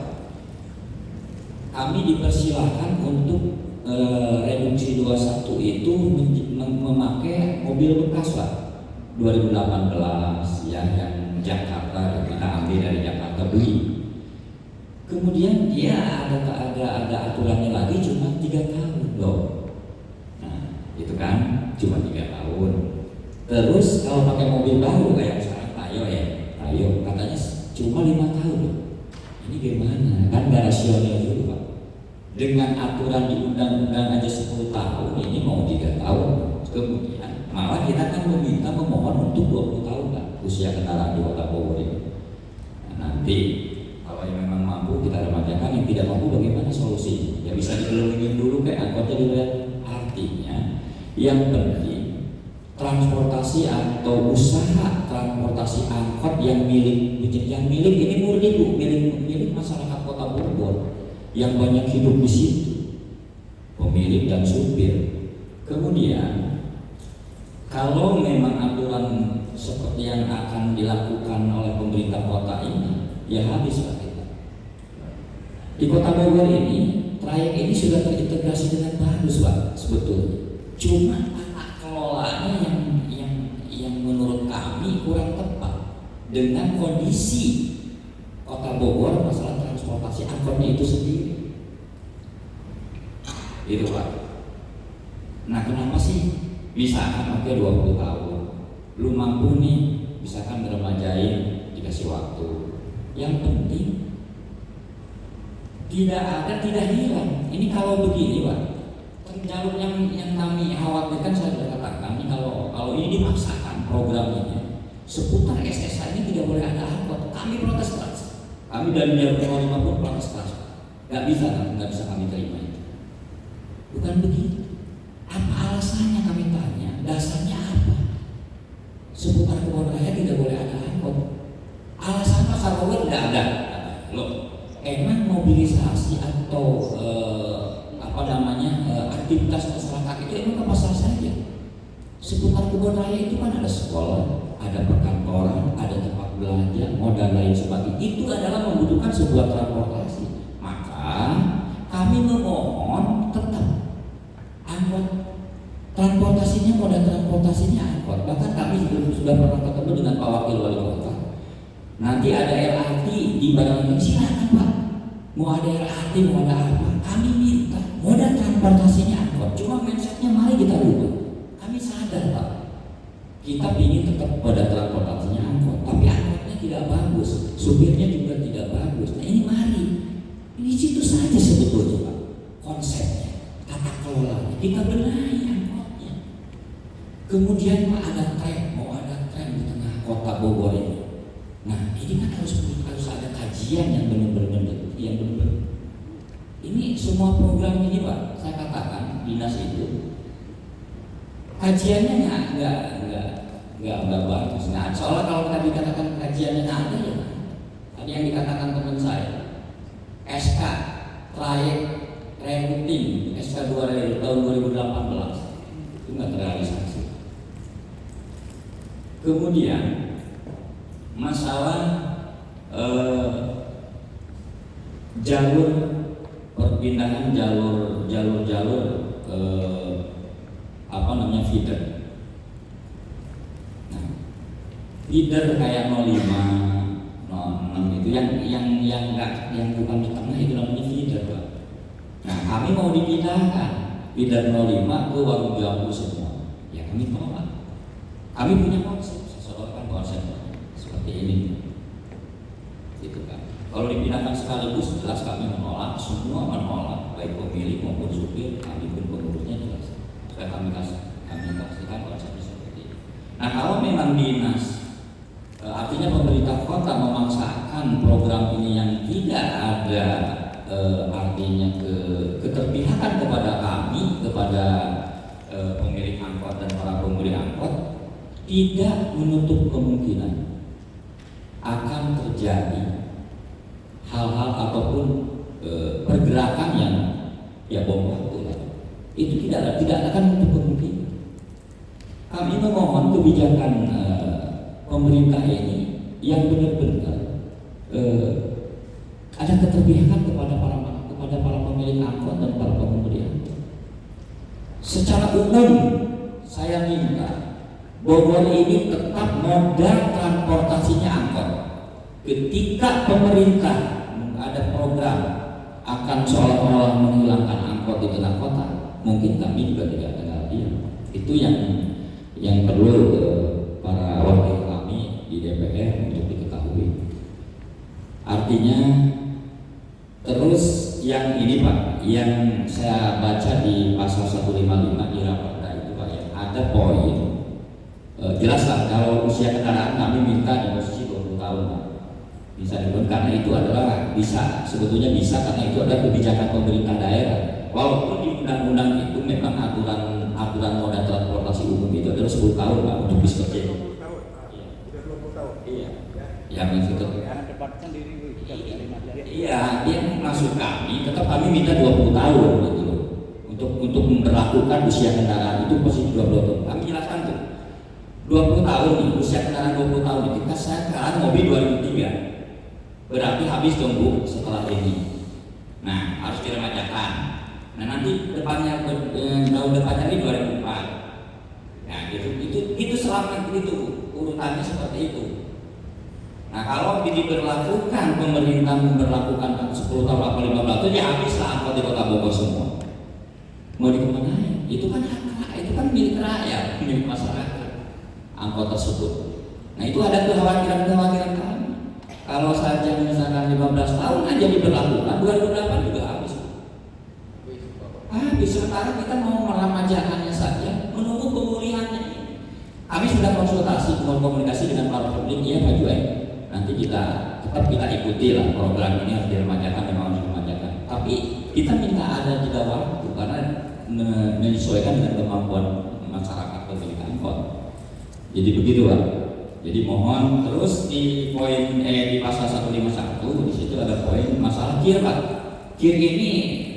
kami dipersilahkan untuk reduksi 21 itu memakai mobil bekas Pak. 2018 ya yang Jakarta kita ambil dari Jakarta beli. Kemudian dia ada aturannya lagi cuma 3 tahun loh. Nah itu kan cuma 3 tahun. Terus kalau pakai mobil baru kayak misalnya Tayo katanya cuma 5 tahun. Ini gimana? Kan gak rasional dulu Pak. Dengan aturan di undang-undang aja 10 tahun, ini mau 3 tahun. Kemudian malah kita kan memohon untuk 20 tahun Pak usia kendaraan di Kota Bogor ini. Nah, nanti kalau yang memang mampu kita remajakan, yang tidak mampu bagaimana solusinya? Ya bisa dikelilingin dulu kayak angkotnya dilihat. Artinya yang penting transportasi atau usaha transportasi angkot yang milik ini murni Bu, milik masyarakat Kota Bogor yang banyak hidup di situ, pemilik dan supir. Kemudian kalau memang aturan seperti yang akan dilakukan oleh pemerintah kota ini, ya habislah kita. Di Kota Bogor ini, trayek ini sudah terintegrasi dengan bagus Pak sebetulnya. Cuma kelolaannya yang menurut kami kurang tepat dengan kondisi Kota Bogor masalah transportasi angkotnya itu sendiri. Itu Pak. Nah kenapa sih misalkan pakai 20 tahun lu mampu nih misalkan remajain dikasih waktu. Yang penting tidak hilang. Ini kalau begini Pak, jalur yang kami khawatirkan saya sudah katakan, ini kalau ini dipaksakan program ini seputar SSA ini tidak boleh ada angkot. Kami protes keras. Kami dari jalur 05 pun protes keras. Nggak bisa kami terima itu. Bukan begitu. Apa alasannya kami tanya? Dasarnya apa? Seputar Kebon Raya tidak boleh ada angkot. Alasan pasar Bogor tidak ada. Loh, emang mobilisasi atau aktivitas masyarakat itu emang ke pasar saja? Seputar Kebon Raya itu kan ada sekolah, ada perkantoran, ada tempat belanja, modal lain sebagainya. Itu adalah membutuhkan sebuah transportasi. Maka kami memohon tetap angkot transportasinya, moda transportasinya angkot. Bahkan kami sudah pernah ketemu dengan Pak Wakil Wali Kota. Nanti ada LRT di Barangkali, silakan Pak. Mau ada LRT, mau ada apa? Kami minta moda transportasinya angkot. Cuma mindsetnya mari kita rubah. Kami sadar Pak, kita ingin tetap moda transportasinya angkot, tapi angkotnya tidak bagus, supirnya juga tidak bagus. Nah ini mari, ini situ saja sebetulnya Pak konsepnya, tata kelola kita benahi angkotnya. Kemudian Pak ada tren, mau ada tren di tengah kota Bogor ini. Nah ini kan harus ada kajian yang benar-benar. Ini semua program ini Pak, saya katakan dinas itu kajiannya nggak bagus. Nah soalnya kalau tadi dikatakan kajiannya nggak ada ya, tadi yang dikatakan teman saya, SK trayek routing SK 2 tahun 2018 itu nggak terrealisasi. Kemudian masalah jalur perpindahan jalur feeder. Nah, feeder kayak 05, 06 itu yang bukan di tengah itu namanya feeder Pak. Nah kami mau dipindahkan feeder 05 ke Warung Jambu semua. Ya kami tolak. Kami punya konsep, sesuatu konsep seperti ini. Gitu kan. Kalau dipindahkan sekaligus jelas kami menolak, semua menolak, baik pemilik maupun supir, kami pun pengurusnya jelas. Supaya kami kasihkan konsepnya seperti ini. Nah kalau memang dinas, artinya pemerintah kota memaksakan program ini yang tidak ada artinya keterpihakan kepada kami, kepada pemilik angkot dan para pengemudi angkot, tidak menutup kemungkinan akan terjadi hal-hal ataupun pergerakan yang ya bom waktu itu tidak akan menutup kemungkinan. Kami memohon kebijakan pemerintah ini yang benar-benar ada keterpihakan kepada para pemilik angkot dan para pengemudi angkot. Secara umum saya minta Bogor ini tetap moda transportasinya angkot. Ketika pemerintah ada program akan seolah-olah menghilangkan angkot di tengah kota, mungkin kami juga tidak dengar diam. Itu yang perlu para wakil kami di DPR untuk diketahui. Artinya terus yang ini Pak, yang saya baca di pasal 155 di Raperda itu Pak, ya ada poin jelas lah kalau usia kendaraan kami minta di posisi 20 tahun Pak. Bisa dibuat karena itu adalah sebetulnya bisa karena itu adalah kebijakan pemerintah daerah. Walaupun di undang-undang itu memang aturan moda transportasi umum itu adalah 10 tahun Pak untuk bis kecil. 20 tahun. Sudah 20 tahun. Iya. Yang itu iya, dia maksud kami tetap kami minta 20 tahun gitu loh. Untuk memperlakukan usia kendaraan itu posisi 20 tahun. Kami jelaskan tuh. 20 tahun nih, usia kendaraan 20 tahun itu kan saya sekarang mobil 2003. Berarti habis tunggu setelah ini. Nah, harus diremajakan. Nah, nanti depannya tahun depannya ini 2004. Nah, itu selama itu urutannya seperti itu. Nah, kalau diberlakukan pemerintah memberlakukan 10 tahun atau 15 tahun ya habislah angkot di Kota Bogor semua. Mau dikemanain? Itu kan milik rakyat, milik masyarakat angkot tersebut. Nah, itu ada kekhawatiran kami. Kalau saja misalkan 15 tahun aja diberlakukan, 2008 juga habis. Habis, sementara kita mau meremajakannya saja, menunggu pemulihannya. Kami sudah konsultasi, komunikasi dengan para publik, ya Pak Juai. Nanti kita ikuti lah program ini harus diremajakan, memang harus diremajakan. Tapi kita minta ada jeda waktu karena menyesuaikan dengan kemampuan masyarakat pemilik angkot. Jadi begitu Pak. Jadi mohon terus di poin di pasal 151 di situ ada poin masalah kir Pak. Kir ini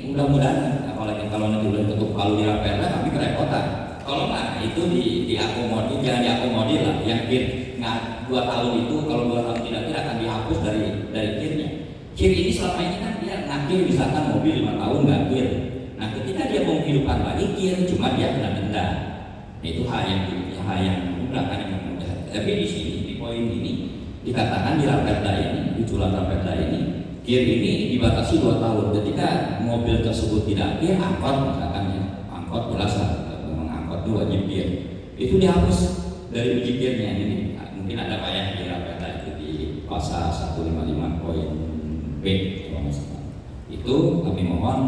mudah-mudahan apalagi kalau nanti udah ketuk palu di Raperda kami kerepotan. Kalau nggak itu diakomodir, jangan diakomodir lah. Yang kir nggak 2 tahun itu kalau 2 tahun tidak akan dihapus dari kirnya. Kir ini selama ini kan dia ngakir misalkan mobil 5 tahun nggak kir. Nah ketika dia mau menghidupkan lagi kir cuma dia kena denda. Nah, itu hal yang mudah kan yang mudah. Tapi di sini di poin ini dikatakan di Raperda ini, di usulan Raperda ini, kir ini dibatasi 2 tahun. Ketika mobil tersebut tidak kir, angkot misalkan ya, angkot jelas memang angkot itu wajib kir. Itu dihapus dari uji kirnya ini. Mungkin ada payah di Raperda itu di pasal 155 poin B kalau nggak salah. Itu kami mohon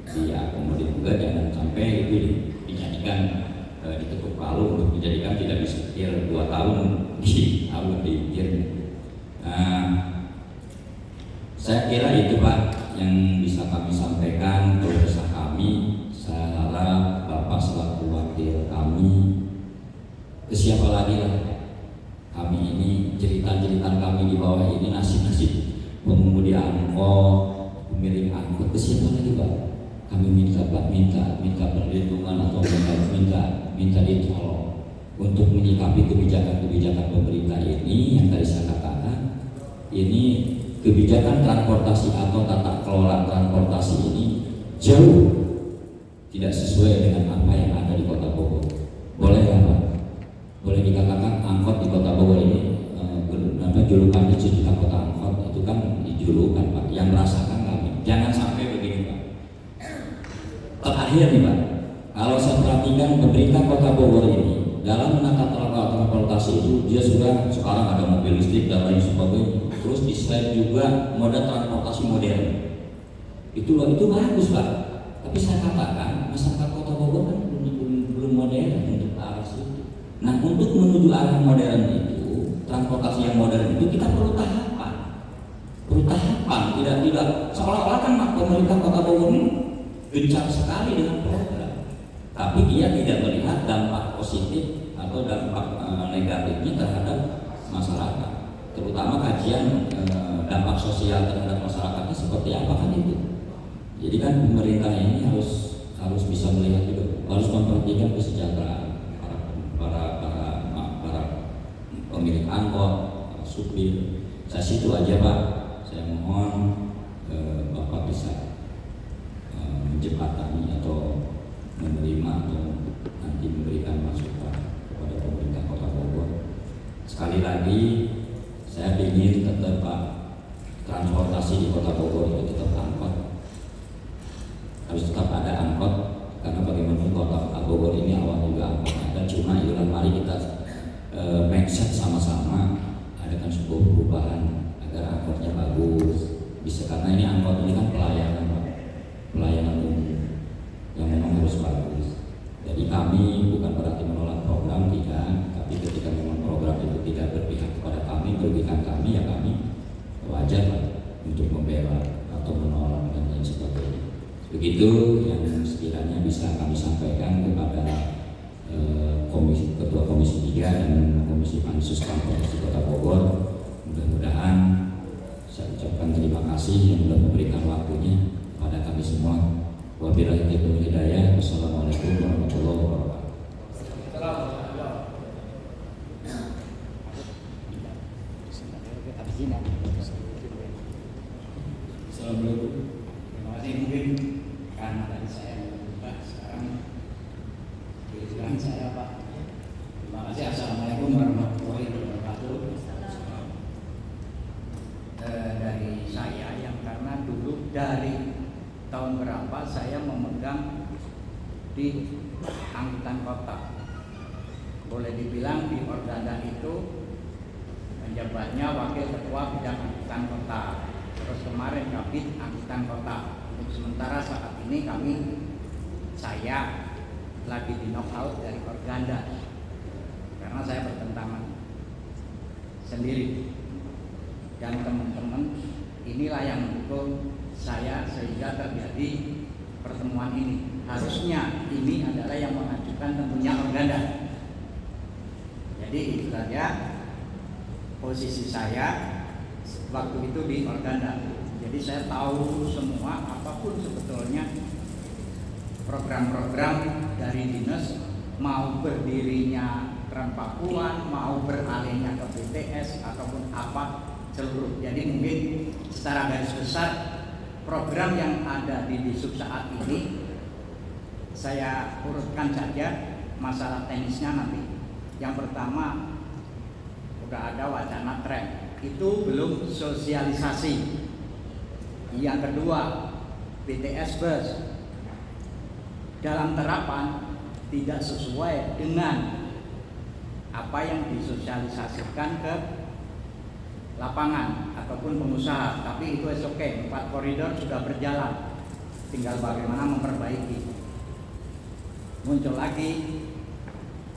diakomodir juga, jangan sampai itu dijadikan diketuk palu untuk dijadikan tidak bisa kir 2 tahun di kir. Nah, saya kira itu Pak yang bisa kami sampaikan keluh kesah kami. Saya harap Bapak selaku wakil kami, ke siapa lagi lah kami ini, cerita-cerita kami di bawah ini, nasib-nasib pengemudi angkot, pemilik angkot, ke siapa lagi Pak? Kami minta perlindungan atau minta ditolong untuk menyikapi kebijakan pemerintah ini yang tadi saya katakan. Ini kebijakan transportasi atau tata kelola transportasi ini jauh tidak sesuai dengan apa yang ada di Kota Bogor. Boleh nggak Pak? Boleh dikatakan angkot di Kota Bogor ini julukannya sejuta kota angkot, itu kan dijulukan Pak, yang merasakan kami. Jangan sampai begini Pak. Terakhir nih Pak, kalau saya perhatikan pemerintah Kota Bogor ini dalam menata transportasi itu dia sudah sekarang ada mobil listrik dan lain sebagainya. Terus di slide juga moda transportasi modern. Itu bagus Pak. Tapi saya katakan masyarakat Kota Bogor kan belum modern untuk ke arah situ. Nah untuk menuju arah modern itu, transportasi yang modern itu kita perlu tahapan. Tidak seolah-olah kan pemerintah Kota Bogor ini gencar sekali dengan program, tapi dia tidak melihat dampak positif atau dampak negatifnya terhadap masyarakat, terutama kajian dampak sosial terhadap masyarakatnya seperti apa kan itu. Jadi kan pemerintah ini harus bisa melihat juga, harus memperhatikan kesejahteraan para pemilik angkot, supir. Saya situ aja Pak. Saya mohon Bapak bisa menjembatani atau menerima atau nanti memberikan masukan kepada pemerintah Kota Bogor. Sekali lagi saya ingin tetap Pak, transportasi di Kota Bogor itu tetap angkot, harus tetap ada angkot, karena bagaimanapun Kota Bogor ini awal juga angkot ada, cuma iuran mari kita mindset sama-sama adakan sebuah perubahan agar angkotnya bagus bisa, karena ini angkot ini kan pelayanan umum yang memang harus bagus. Jadi kami bukan berarti menolak program, tidak, tapi ketika memang program itu tidak berpihak kepada kami, merugikan kami, ya kami wajar untuk membela atau menolak dan lain sebagainya. Begitu yang sekiranya bisa kami sampaikan kepada Ketua Komisi 3 dan Komisi Pansus Transportasi Kota Bogor. Mudah-mudahan saya ucapkan terima kasih yang sudah memberikan waktunya pada kami semua. Wabillahi taufiq wal hidayah. Wassalamualaikum warahmatullahi wabarakatuh. Assalamualaikum. Terima kasih. Mungkin karena tadi saya lupa, sekarang giliran saya Pak. Terima kasih. Assalamualaikum warahmatullahi wabarakatuh. Dari saya yang karena dulu dari tahun berapa saya memegang di angkutan kota, boleh dibilang di Organda itu Penjabatnya Wakil Ketua Bidang Angkutan Kota. Terus kemarin Kabid Angkutan Kota. Untuk sementara saat ini saya lagi di knockout dari Organda karena saya bertentangan sendiri, dan teman-teman inilah yang mendukung saya sehingga terjadi pertemuan ini. Harusnya ini adalah yang mengajukan tentunya Organda. Jadi itu saja posisi saya waktu itu di Organda. Jadi saya tahu semua apapun sebetulnya program-program dari dinas, mau berdirinya Trans Pakuan, mau beralihnya ke BTS ataupun apa seluruh. Jadi mungkin secara garis besar program yang ada di Disub saat ini saya urutkan saja masalah teknisnya nanti. Yang pertama udah ada wacana tram, itu belum sosialisasi. Yang kedua BTS bus dalam terapan tidak sesuai dengan apa yang disosialisasikan ke lapangan ataupun pengusaha. Tapi itu oke, 4 koridor sudah berjalan, tinggal bagaimana memperbaiki. Muncul lagi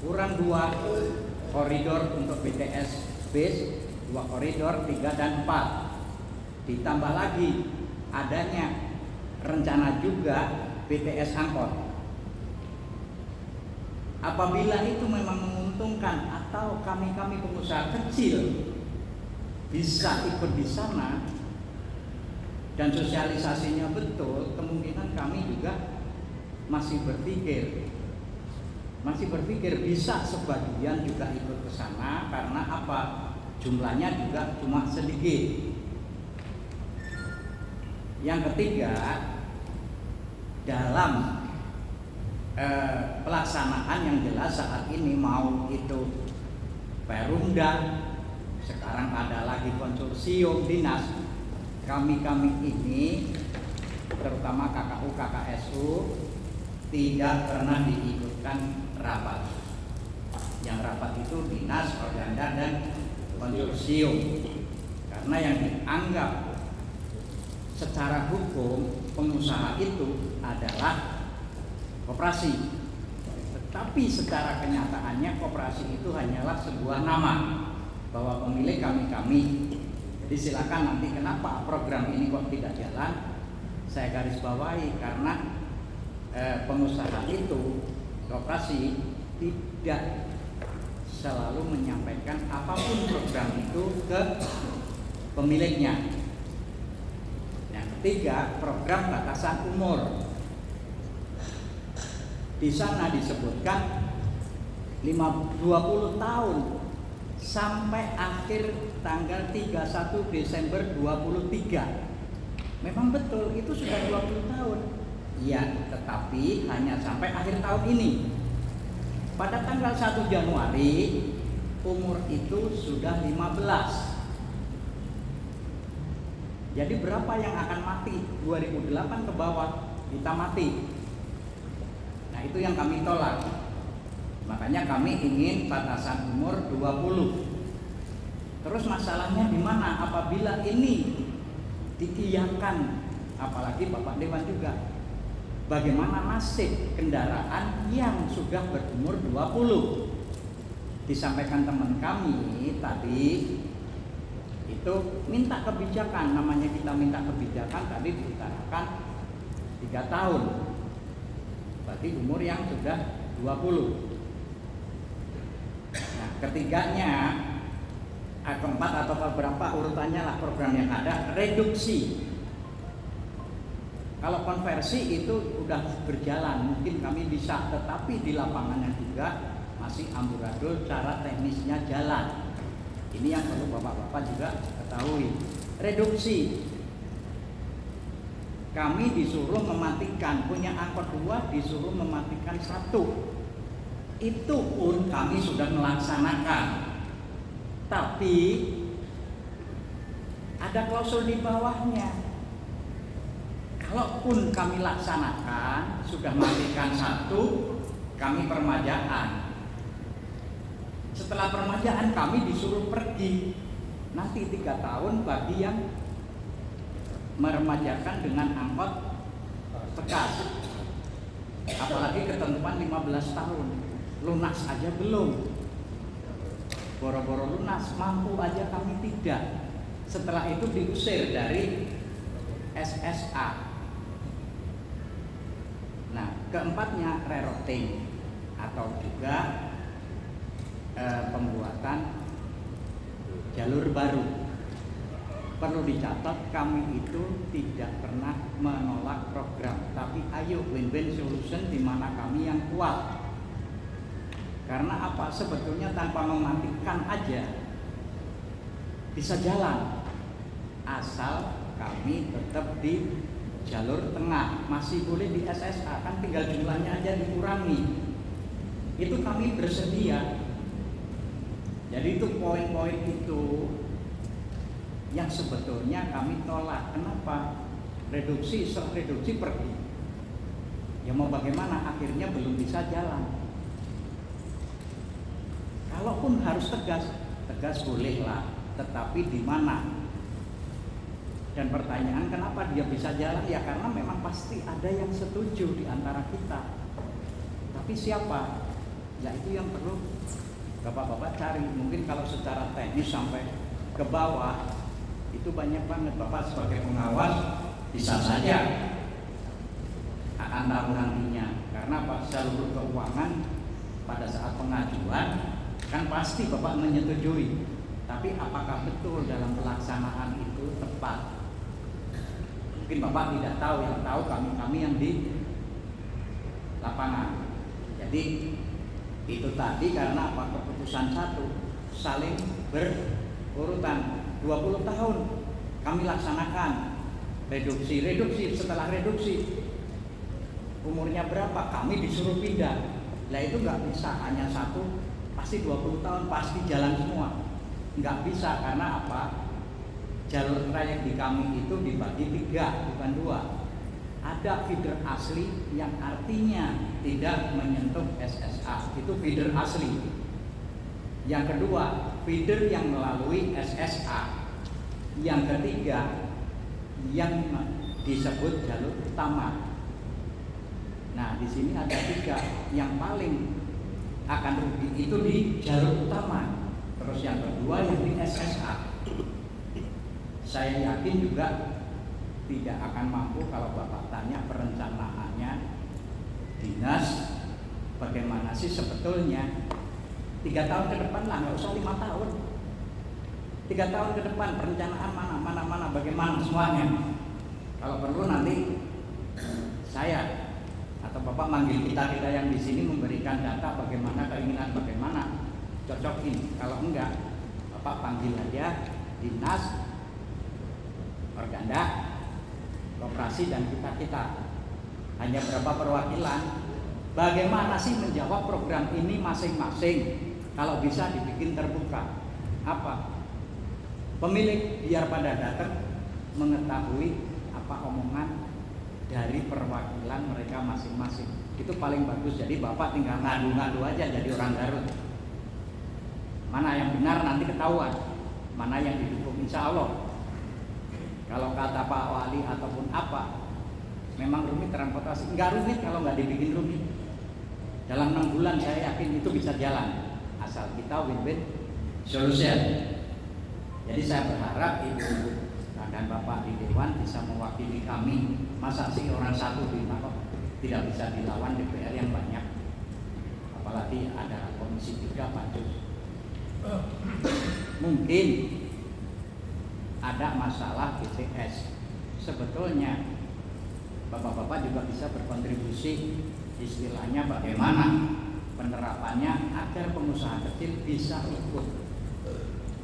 kurang 2 koridor untuk BTS bis, 2 koridor 3 dan 4. Ditambah lagi adanya rencana juga BTS angkot. Apabila itu memang menguntungkan atau kami pengusaha kecil bisa ikut di sana dan sosialisasinya betul, kemungkinan kami juga masih berpikir bisa sebagian juga ikut ke sana. Karena apa? Jumlahnya juga cuma sedikit. Yang ketiga, dalam pelaksanaan yang jelas saat ini, mau itu Perumda, sekarang ada lagi konsorsium dinas, kami ini terutama KKU KKSU tidak pernah diikutkan rapat. Yang rapat itu dinas, Organda dan konsorsium, karena yang dianggap secara hukum pengusaha itu adalah koperasi, tetapi secara kenyataannya koperasi itu hanyalah sebuah nama, bahwa pemilik kami. Jadi silakan nanti kenapa program ini kok tidak jalan, saya garis bawahi karena pengusaha itu, koperasi tidak selalu menyampaikan apapun program itu ke pemiliknya. Yang ketiga, program batasan umur. Di sana disebutkan 20 tahun sampai akhir tanggal 31 Desember 23. Memang betul itu sudah 20 tahun. Iya, tetapi hanya sampai akhir tahun ini. Pada tanggal 1 Januari umur itu sudah 15. Jadi berapa yang akan mati? 2008 ke bawah kita mati. Nah, itu yang kami tolak. Makanya kami ingin batasan umur 20. Terus masalahnya di mana? Apabila ini diiyakan, apalagi Bapak Dewan juga, bagaimana nasib kendaraan yang sudah berumur 20? Disampaikan teman kami tadi, itu minta kebijakan, namanya kita minta kebijakan, tadi diutarakan 3 tahun, berarti umur yang sudah 20. Nah, ketiganya, keempat atau berapa urutannya lah program yang ada, reduksi. Kalau konversi itu udah berjalan, mungkin kami bisa, tetapi di lapangannya juga masih amburadul, cara teknisnya jalan. Ini yang perlu bapak-bapak juga ketahui. Reduksi, kami disuruh mematikan, punya angkot 2 disuruh mematikan 1. Itu pun kami sudah melaksanakan, tapi ada klausul di bawahnya. Kalaupun kami laksanakan, sudah matikan 1, kami permajaan. Setelah permajaan kami disuruh pergi nanti 3 tahun bagi yang meremajakan dengan angkot bekas. Apalagi ketentuan 15 tahun, lunas aja belum. Boro-boro lunas, mampu aja kami tidak. Setelah itu diusir dari SSA. Nah, keempatnya rerouting atau juga pembuatan jalur baru. Perlu dicatat, kami itu tidak pernah menolak program, tapi ayo win-win solution di mana kami yang kuat. Karena apa? Sebetulnya tanpa mematikan aja bisa jalan, asal kami tetap di jalur tengah, masih boleh di SSA, kan tinggal jumlahnya aja dikurangi. Itu kami bersedia. Jadi itu poin-poin itu yang sebetulnya kami tolak. Kenapa? Reduksi pergi. Ya mau bagaimana, akhirnya belum bisa jalan. Kalaupun harus tegas bolehlah, tetapi di mana? Dan pertanyaan kenapa dia bisa jalan? Ya karena memang pasti ada yang setuju di antara kita. Tapi siapa? Ya itu yang perlu Bapak-bapak cari. Mungkin kalau secara teknis sampai ke bawah itu banyak banget. Bapak sebagai pengawas bisa saja akan tahu nantinya. Karena Pak seluruh keuangan pada saat pengajuan kan pasti Bapak menyetujui. Tapi apakah betul dalam pelaksanaan itu tepat? Mungkin Bapak tidak tahu, yang tahu kami yang di lapangan. Jadi itu tadi karena apa? Keputusan satu saling berurutan. 20 tahun kami laksanakan reduksi. Setelah reduksi umurnya berapa? Kami disuruh pindah. Lah itu nggak bisa hanya satu, pasti 20 tahun pasti jalan semua. Nggak bisa, karena apa? Jalur trayek di kami itu dibagi 3, bukan 2. Ada feeder asli yang artinya tidak menyentuh SSA, itu feeder asli. Yang kedua, feeder yang melalui SSA. Yang ketiga, yang disebut jalur utama. Nah, di sini ada 3. Yang paling akan rugi itu di jalur utama. Terus yang kedua yang di SSA. Saya yakin juga tidak akan mampu kalau Bapak tanya perencanaannya dinas bagaimana sih sebetulnya 3 tahun ke depan lah, nggak usah 5 tahun. 3 tahun ke depan perencanaan mana bagaimana semuanya. Kalau perlu nanti saya atau Bapak manggil kita yang di sini memberikan data bagaimana keinginan bagaimana cocokin. Kalau enggak, Bapak panggil aja dinas, Organda, koperasi dan kita. Hanya berapa perwakilan? Bagaimana sih menjawab program ini masing-masing? Kalau bisa dibikin terbuka. Apa? Pemilik biar pada datang mengetahui apa omongan dari perwakilan mereka masing-masing. Itu paling bagus. Jadi Bapak tinggal ngadu-ngadu aja jadi orang Garut. Mana yang benar nanti ketahuan, mana yang didukung, insya Allah. Kalau kata Pak Wali ataupun apa, memang rumit transportasi. Enggak rumit kalau nggak dibikin rumit. Dalam 6 bulan saya yakin itu bisa jalan, asal kita win-win solution. Jadi saya berharap Ibu dan Bapak di Dewan bisa mewakili kami. Masa sih orang satu di kok tidak bisa dilawan DPR yang banyak, apalagi ada Komisi 3 Pansus. Mungkin ada masalah BCS. Sebetulnya Bapak-bapak juga bisa berkontribusi, istilahnya bagaimana penerapannya agar pengusaha kecil bisa ikut,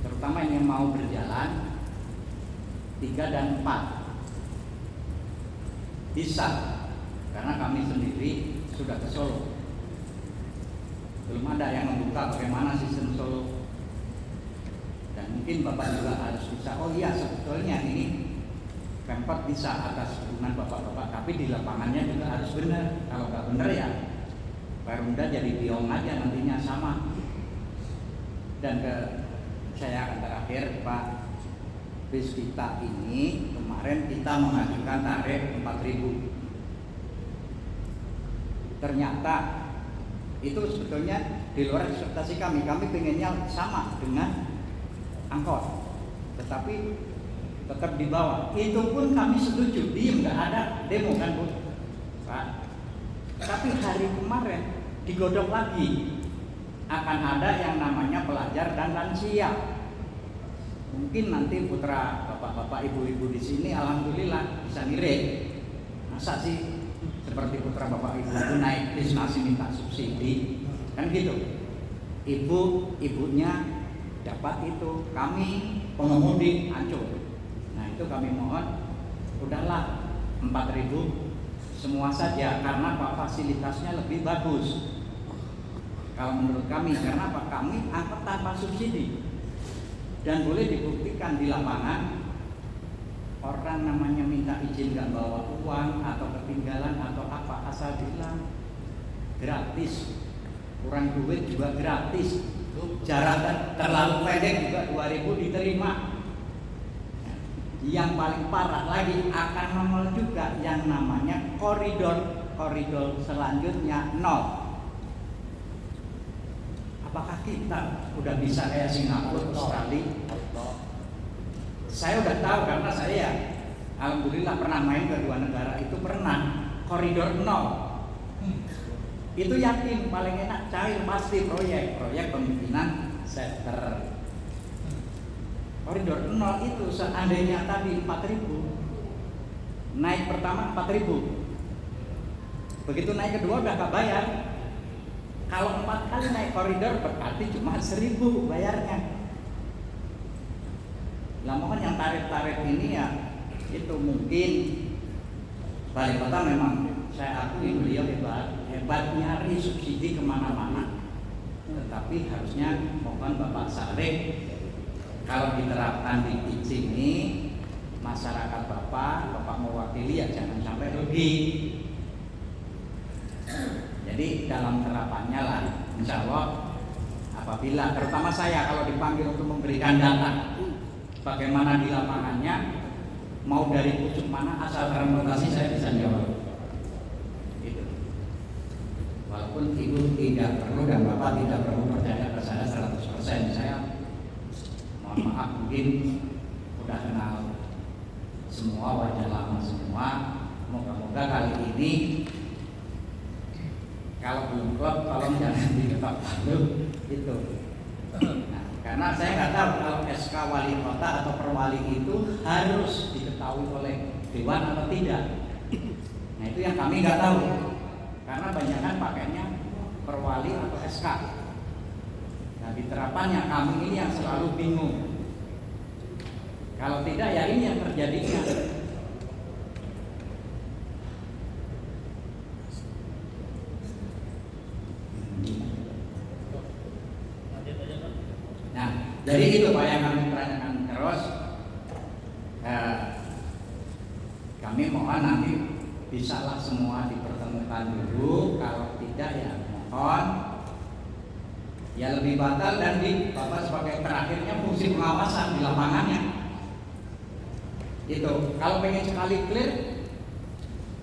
terutama yang mau berjalan 3 dan 4 bisa, karena kami sendiri sudah ke Solo, belum ada yang membuka bagaimana sistem Solo. Dan mungkin Bapak juga harus bisa, oh iya sebetulnya ini Pemkot bisa atas dukungan Bapak-bapak, tapi di lapangannya juga harus benar. Kalau nggak benar ya Perumda jadi biong aja nantinya sama. Dan saya akan terakhir Pak, bis kita ini kemarin kita mengajukan tarif 4.000. Ternyata itu sebetulnya di luar ekspektasi kami. Kami pengennya sama dengan angkot, tetapi tetap di bawah. Itu pun kami setuju, diem, nggak ada demo kan Bu? Pak. Tapi hari kemarin digodok lagi, akan ada yang namanya pelajar dan lansia. Mungkin nanti putra bapak-bapak, ibu-ibu di sini, alhamdulillah bisa ngirit. Masa sih seperti putra bapak ibu naik bis masih minta subsidi, kan gitu? Ibunya dapat itu, kami pengemudi hancur. Nah itu kami mohon, udahlah 4.000 semua saja, karena Pak fasilitasnya lebih bagus. Kalau menurut kami, karena Pak kami angkut tanpa subsidi. Dan boleh dibuktikan di lapangan, orang namanya minta izin nggak bawa uang atau ketinggalan atau apa, asal bilang gratis, kurang duit juga gratis, jarak terlalu pendek juga 2.000 diterima. Yang paling parah lagi akan nongol juga yang namanya koridor selanjutnya 0. Apakah kita udah bisa kayak Singapura, Australia? Saya udah tahu karena saya alhamdulillah pernah main ke 2 negara itu, pernah koridor 0. Itu yakin paling enak, cair pasti proyek pemimpinan center. Koridor 0 itu seandainya tadi 4.000, naik pertama 4.000, begitu naik kedua udah gak bayar. Kalau 4 kali naik koridor berarti cuma 1.000 bayarnya. Lah mohon yang tarif-tarif ini ya itu mungkin Balai Kota memang saya akui beliau hebat nyari subsidi kemana-mana. Tetapi harusnya mohon Bapak Sarif, kalau diterapkan di sini masyarakat Bapak mewakili ya jangan sampai rugi. Jadi dalam terapannya lah, insya Allah apabila terutama saya kalau dipanggil untuk memberikan data bagaimana di lapangannya, mau dari pucuk mana asal transportasi saya bisa jawab. Gitu. Walaupun Ibu tidak perlu dan Bapak tidak perlu percaya ke saya 100%, saya mohon maaf mungkin udah kenal semua, wajah lama semua. Moga-moga kali ini kalau belum klop, tolong jangan diketok dulu itu. Nah, karena saya nggak tahu kalau SK wali kota atau perwali itu harus diketahui oleh dewan atau tidak. Nah itu yang kami nggak tahu, karena banyakan pakainya perwali atau SK. Nah di terapannya kami ini yang selalu bingung. Kalau tidak ya ini yang terjadinya. Jadi itu Pak yang kami tanyakan terus. Kami mohon nanti bisalah semua dipertemukan dulu. Kalau tidak ya mohon ya lebih batal, dan di Bapak sebagai terakhirnya fungsi pengawasan di lapangannya. Itu kalau pengen sekali clear,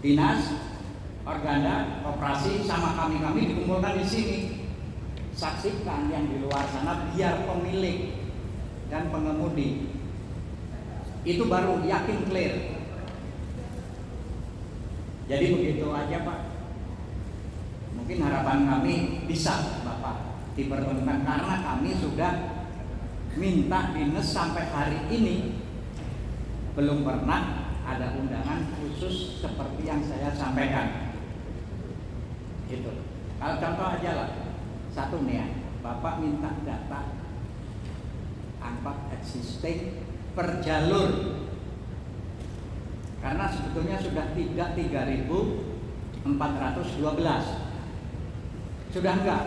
dinas, organda, operasi sama kami dikumpulkan di sini. Saksikan yang di luar sana biar pemilik dan pengemudi itu baru yakin clear. Jadi begitu aja Pak. Mungkin harapan kami bisa Bapak dipertemukan, karena kami sudah minta dinas sampai hari ini belum pernah ada undangan khusus seperti yang saya sampaikan. Itu. Kalau contoh aja lah. Satu nih ya, Bapak minta data angkot existing per jalur, karena sebetulnya sudah tidak 3.412, sudah enggak,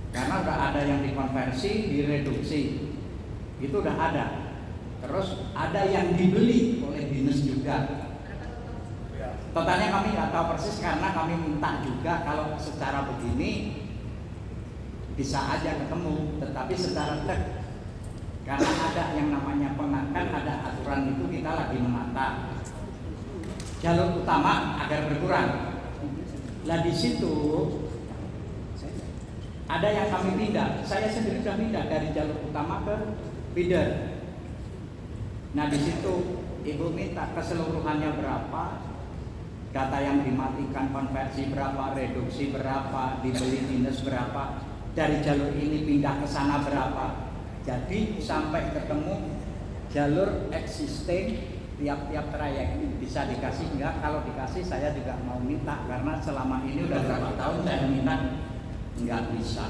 karena udah ada yang dikonversi, direduksi, itu udah ada, terus ada yang dibeli oleh dinas juga. Totalnya kami nggak tahu persis, karena kami minta juga kalau secara begini bisa aja ketemu, tetapi secara Karena ada yang namanya pengakan, ada aturan itu kita lagi menata jalur utama agar berkurang. Nah di situ ada yang kami pindah. Saya sendiri sudah pindah dari jalur utama ke feeder. Nah di situ Ibu minta keseluruhannya berapa, data yang dimatikan konversi berapa, reduksi berapa, dibeli dinas berapa, dari jalur ini pindah ke sana berapa. Jadi sampai ketemu jalur existing tiap-tiap trayek bisa dikasih enggak? Kalau dikasih saya juga mau minta, karena selama ini udah berapa tahun saya minta enggak bisa.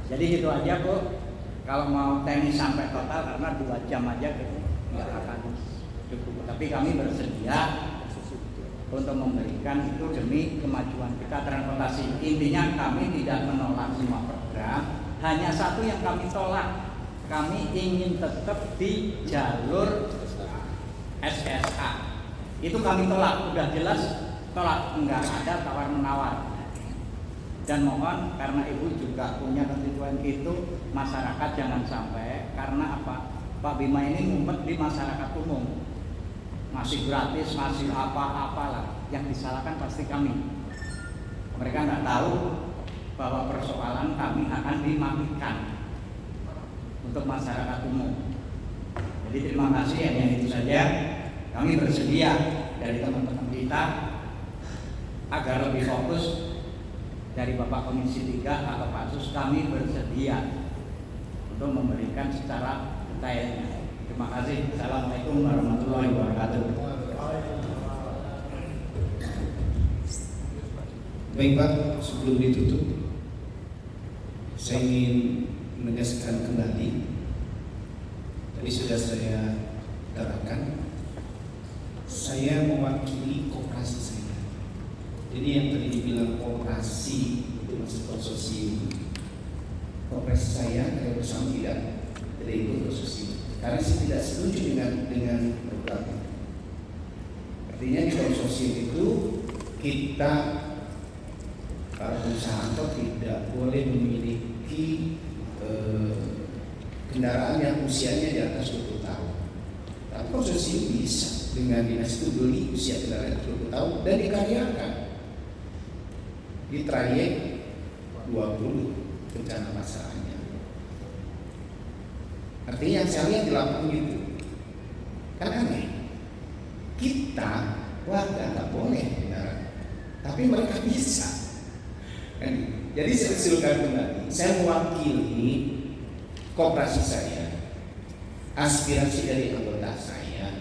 Jadi itu aja Bu. Kalau mau teknis sampai total, karena 2 jam aja gitu enggak akan cukup. Tapi kami bersedia untuk memberikan itu demi kemajuan kita transportasi. Intinya kami tidak menolak semua program. Hanya satu yang kami tolak, kami ingin tetap di jalur SSA. Itu kami tolak, udah jelas tolak, enggak ada tawar-menawar. Dan mohon karena Ibu juga punya konstituen itu, masyarakat jangan sampai, karena apa? Pak Bima ini ngumpet di masyarakat umum, masih gratis, masih apa-apalah, yang disalahkan pasti kami. Mereka nggak tahu bahwa persoalan kami akan dimatikan untuk masyarakat umum. Jadi terima kasih, hanya itu saja. Kami bersedia dari teman-teman kita agar lebih fokus. Dari Bapak Komisi 3 atau Pak Sus, kami bersedia untuk memberikan secara detailnya. Terima kasih. Assalamualaikum warahmatullahi wabarakatuh. Baik Pak, sebelum ditutup saya ingin menegaskan kembali, tadi sudah saya utarakan, saya mewakili koperasi saya. Jadi yang tadi dibilang koperasi itu masuk konsorsium, koperasi saya kayak bersama tidak ikut konsorsium, karena saya tidak setuju dengan program. Artinya di konsorsium itu kita para pengusaha angkot tidak boleh memiliki kendaraan yang usianya di atas 20 tahun. Tapi konsorsium bisa dengan dinas itu beli usia kendaraan 20 tahun dan dikaryakan di trayek 20 rencana masalahnya. Artinya yang saya lihat di lapangan itu kan aneh. Kita warga nggak boleh kendaraan, tapi mereka bisa. Jadi saya usulkan kembali, saya mewakili koperasi saya, aspirasi dari anggota saya,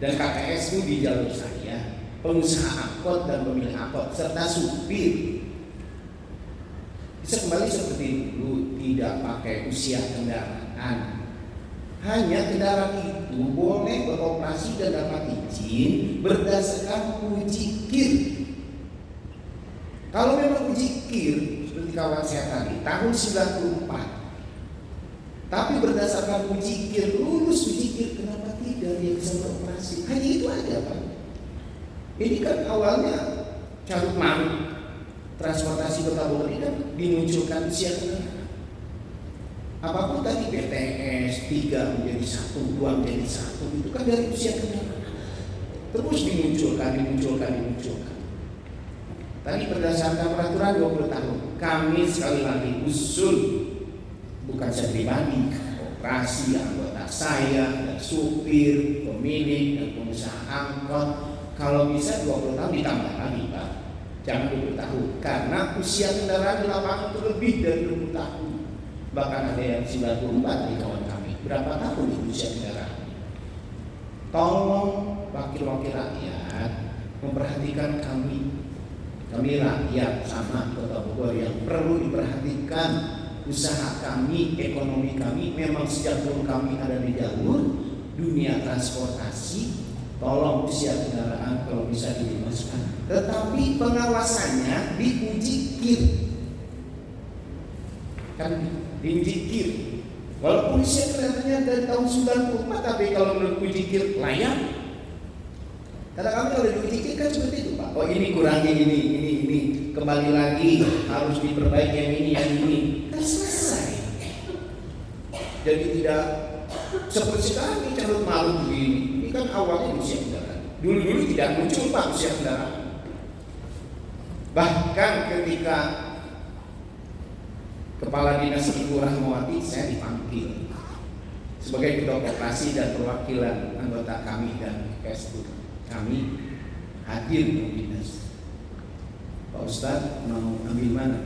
dan KTS itu di jalur saya, pengusaha angkot dan pemilik angkot serta supir. Bisa kembali seperti dulu, tidak pakai usia kendaraan. Hanya kendaraan itu boleh beroperasi dan dapat izin berdasarkan uji KIR. Kalau memang uji KIR seperti kawan saya tadi tahun 94, tapi berdasarkan uji KIR, lulus uji KIR, kenapa tidak dia bisa beroperasi? Hanya itu aja Pak. Ini kan awalnya carut marut transportasi Kota Bogor ini kan dimunculkan usia kendaraan. Apapun tadi BTS 3 menjadi 1, 2 menjadi 1, itu kan dari usia kendaraan. Terus dimunculkan. Tadi berdasarkan peraturan 20 tahun. Kami sekali lagi usul, bukan saya pribadi, operasi anggota saya, dan supir, pemilik, dan pengusaha angkot. Kalau bisa 20 tahun ditambah lagi Pak. Jangan 20 tahun, karena usia kendaraan di lapangan itu lebih dari 20 tahun. Bahkan ada yang 94 di kawan kami. Berapa tahun di usia kendaraan? Tolong wakil-wakil rakyat memperhatikan kami rakyat sama Kota Bogor yang perlu diperhatikan. Usaha kami, ekonomi kami memang sejak dulu kami ada di jalur dunia transportasi. Tolong usia kendaraan kalau bisa dibebaskan, tetapi pengawasannya diuji KIR. Kan diuji KIR. Walaupun usia kendaraannya dari tahun 94, tapi kalau menurut uji KIR layak. Karena kami kalau diuji KIR kan seperti itu Pak. Oh ini kurangi ini, kembali lagi harus diperbaiki yang ini. Kan selesai. Jadi tidak seperti sekarang ini carut marut begini. Ini kan awalnya usia kendaraan. Dulu tidak muncul Pak usia kendaraan. Bahkan ketika Kepala Dinas Ibu Rahmawati saya dipanggil sebagai ketua koperasi dan perwakilan anggota kami dan Kesbud kami hadir di dinas. Pak Ustadz mau ambil mana?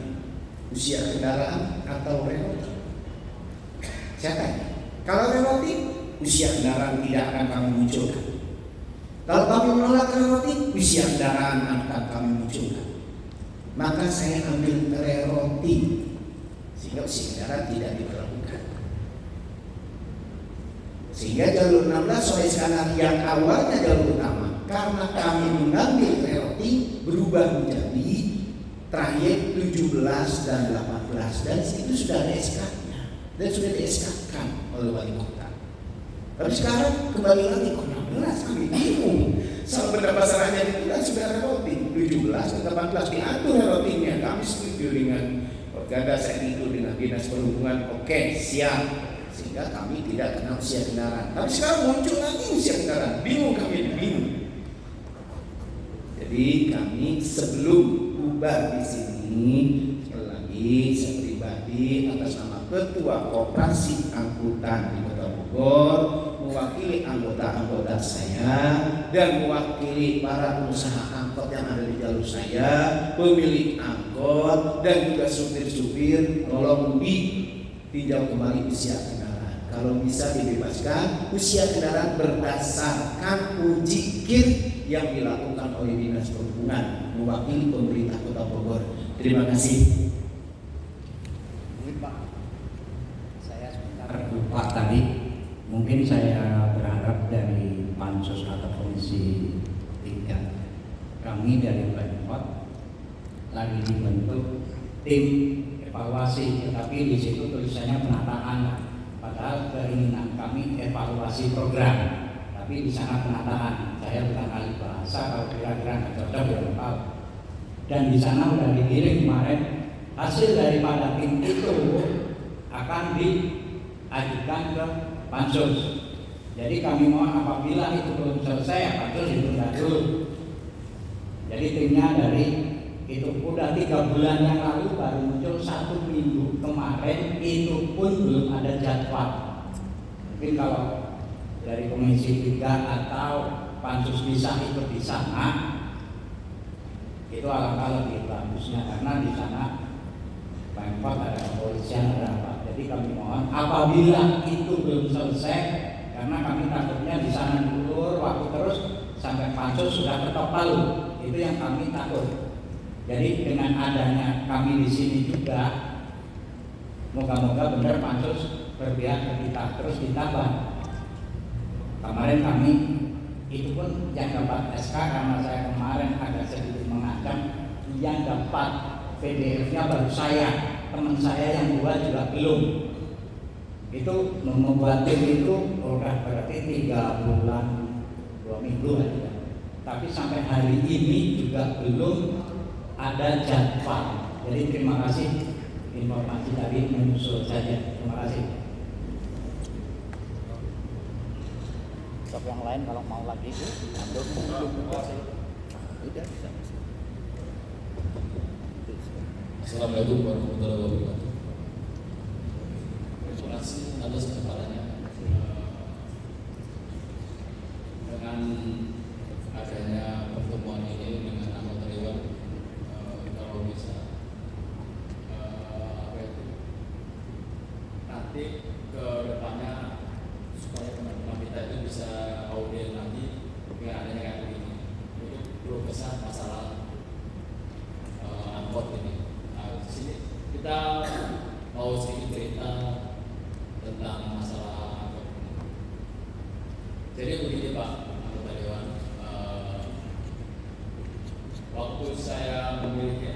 Usia kendaraan atau relatif? Saya tanya, kalau relatif usia kendaraan tidak akan kami munculkan. Kalau kami menolak relatif, usia kendaraan akan kami munculkan. Maka saya ambil relatif sehingga usia kendaraan tidak diperlakukan. Sehingga jalur 16 sampai sekarang yang awalnya jalur utama, karena kami mengambil relatif berubah menjadi trayek 17 dan 18 dan itu sudah ada SK-nya dan sudah di SK-kan oleh wali kota. Tapi sekarang kembali lagi ke 16 kami bingung. Sama pendapat saranya itu kan sudah relatif 17 dan 18 diatur relatifnya. Kami setuju dengan Organda saya itu dengan Dinas Perhubungan. Oke, siap. Sehingga kami tidak kenal usia kendaraan. Tapi sekarang muncul lagi usia kendaraan. Bingung kami, bingung. Jadi kami sebelum bubar di sini sekali lagi saya pribadi atas nama Ketua Koperasi Angkutan di Kota Bogor mewakili anggota-anggota saya dan mewakili para pengusaha angkot yang ada di jalur saya, pemilik angkot dan juga supir-supir, tolong ditinjau kembali usia kendaraan. Kalau bisa dibebaskan usia kendaraan berdasarkan uji KIR yang dilakukan oleh Dinas Perhubungan mewakili pemerintah Kota Bogor. Terima kasih. Pak, saya sebentar lupa tadi. Mungkin saya berharap dari Pansus atau Komisi 3 kami dari Pemkot lagi dibentuk tim evaluasi, tetapi di situ tulisannya penataan. Padahal keinginan kami evaluasi program, tapi di sana penataan. Saya bukan ahli bahasa, kalau kira-kira nggak cocok ya tahu. Dan di sana sudah dikirim kemarin hasil daripada tim itu akan diajukan ke Pansus. Jadi kami mohon apabila itu belum selesai, Pansus ditunda dulu. Jadi timnya dari itu udah 3 bulan yang lalu baru muncul 1 minggu kemarin, itu pun belum ada jadwal. Mungkin kalau dari Komisi 3 atau Pansus bisa ikut di sana, itu alangkah lebih bagusnya karena di sana Pemkot ada kepolisian ada apa. Jadi kami mohon apabila itu belum selesai, karena kami takutnya di sana dulu waktu terus sampai Pansus sudah ketok palu. Itu yang kami takut. Jadi dengan adanya kami di sini juga, moga-moga benar Pansus berpihak ke kita terus ditambah. Kemarin kami itu pun yang dapat SK karena saya kemarin agak sedikit mengancam, yang dapat PDF-nya baru saya, teman saya yang 2 juga belum. Itu membuat tim itu udah berarti 3 bulan 2 minggu aja. Tapi sampai hari ini juga belum ada jadwal. Jadi terima kasih informasi tadi menyusul saja. Terima kasih. Untuk yang lain kalau mau lagi ambil udah bisa. Assalamualaikum warahmatullahi wabarakatuh. Terima kasih atas kesempatannya. Dengan adanya pertemuan ini dengan anggota dewan, kalau bisa nanti ke depannya supaya teman-teman kita itu bisa audit nanti dengan adanya kayak begini untuk belum besar masalah angkot ini. Di sini kita mau sedikit cerita tentang masalah angkot ini. Jadi begini Pak anggota dewan, waktu saya memiliki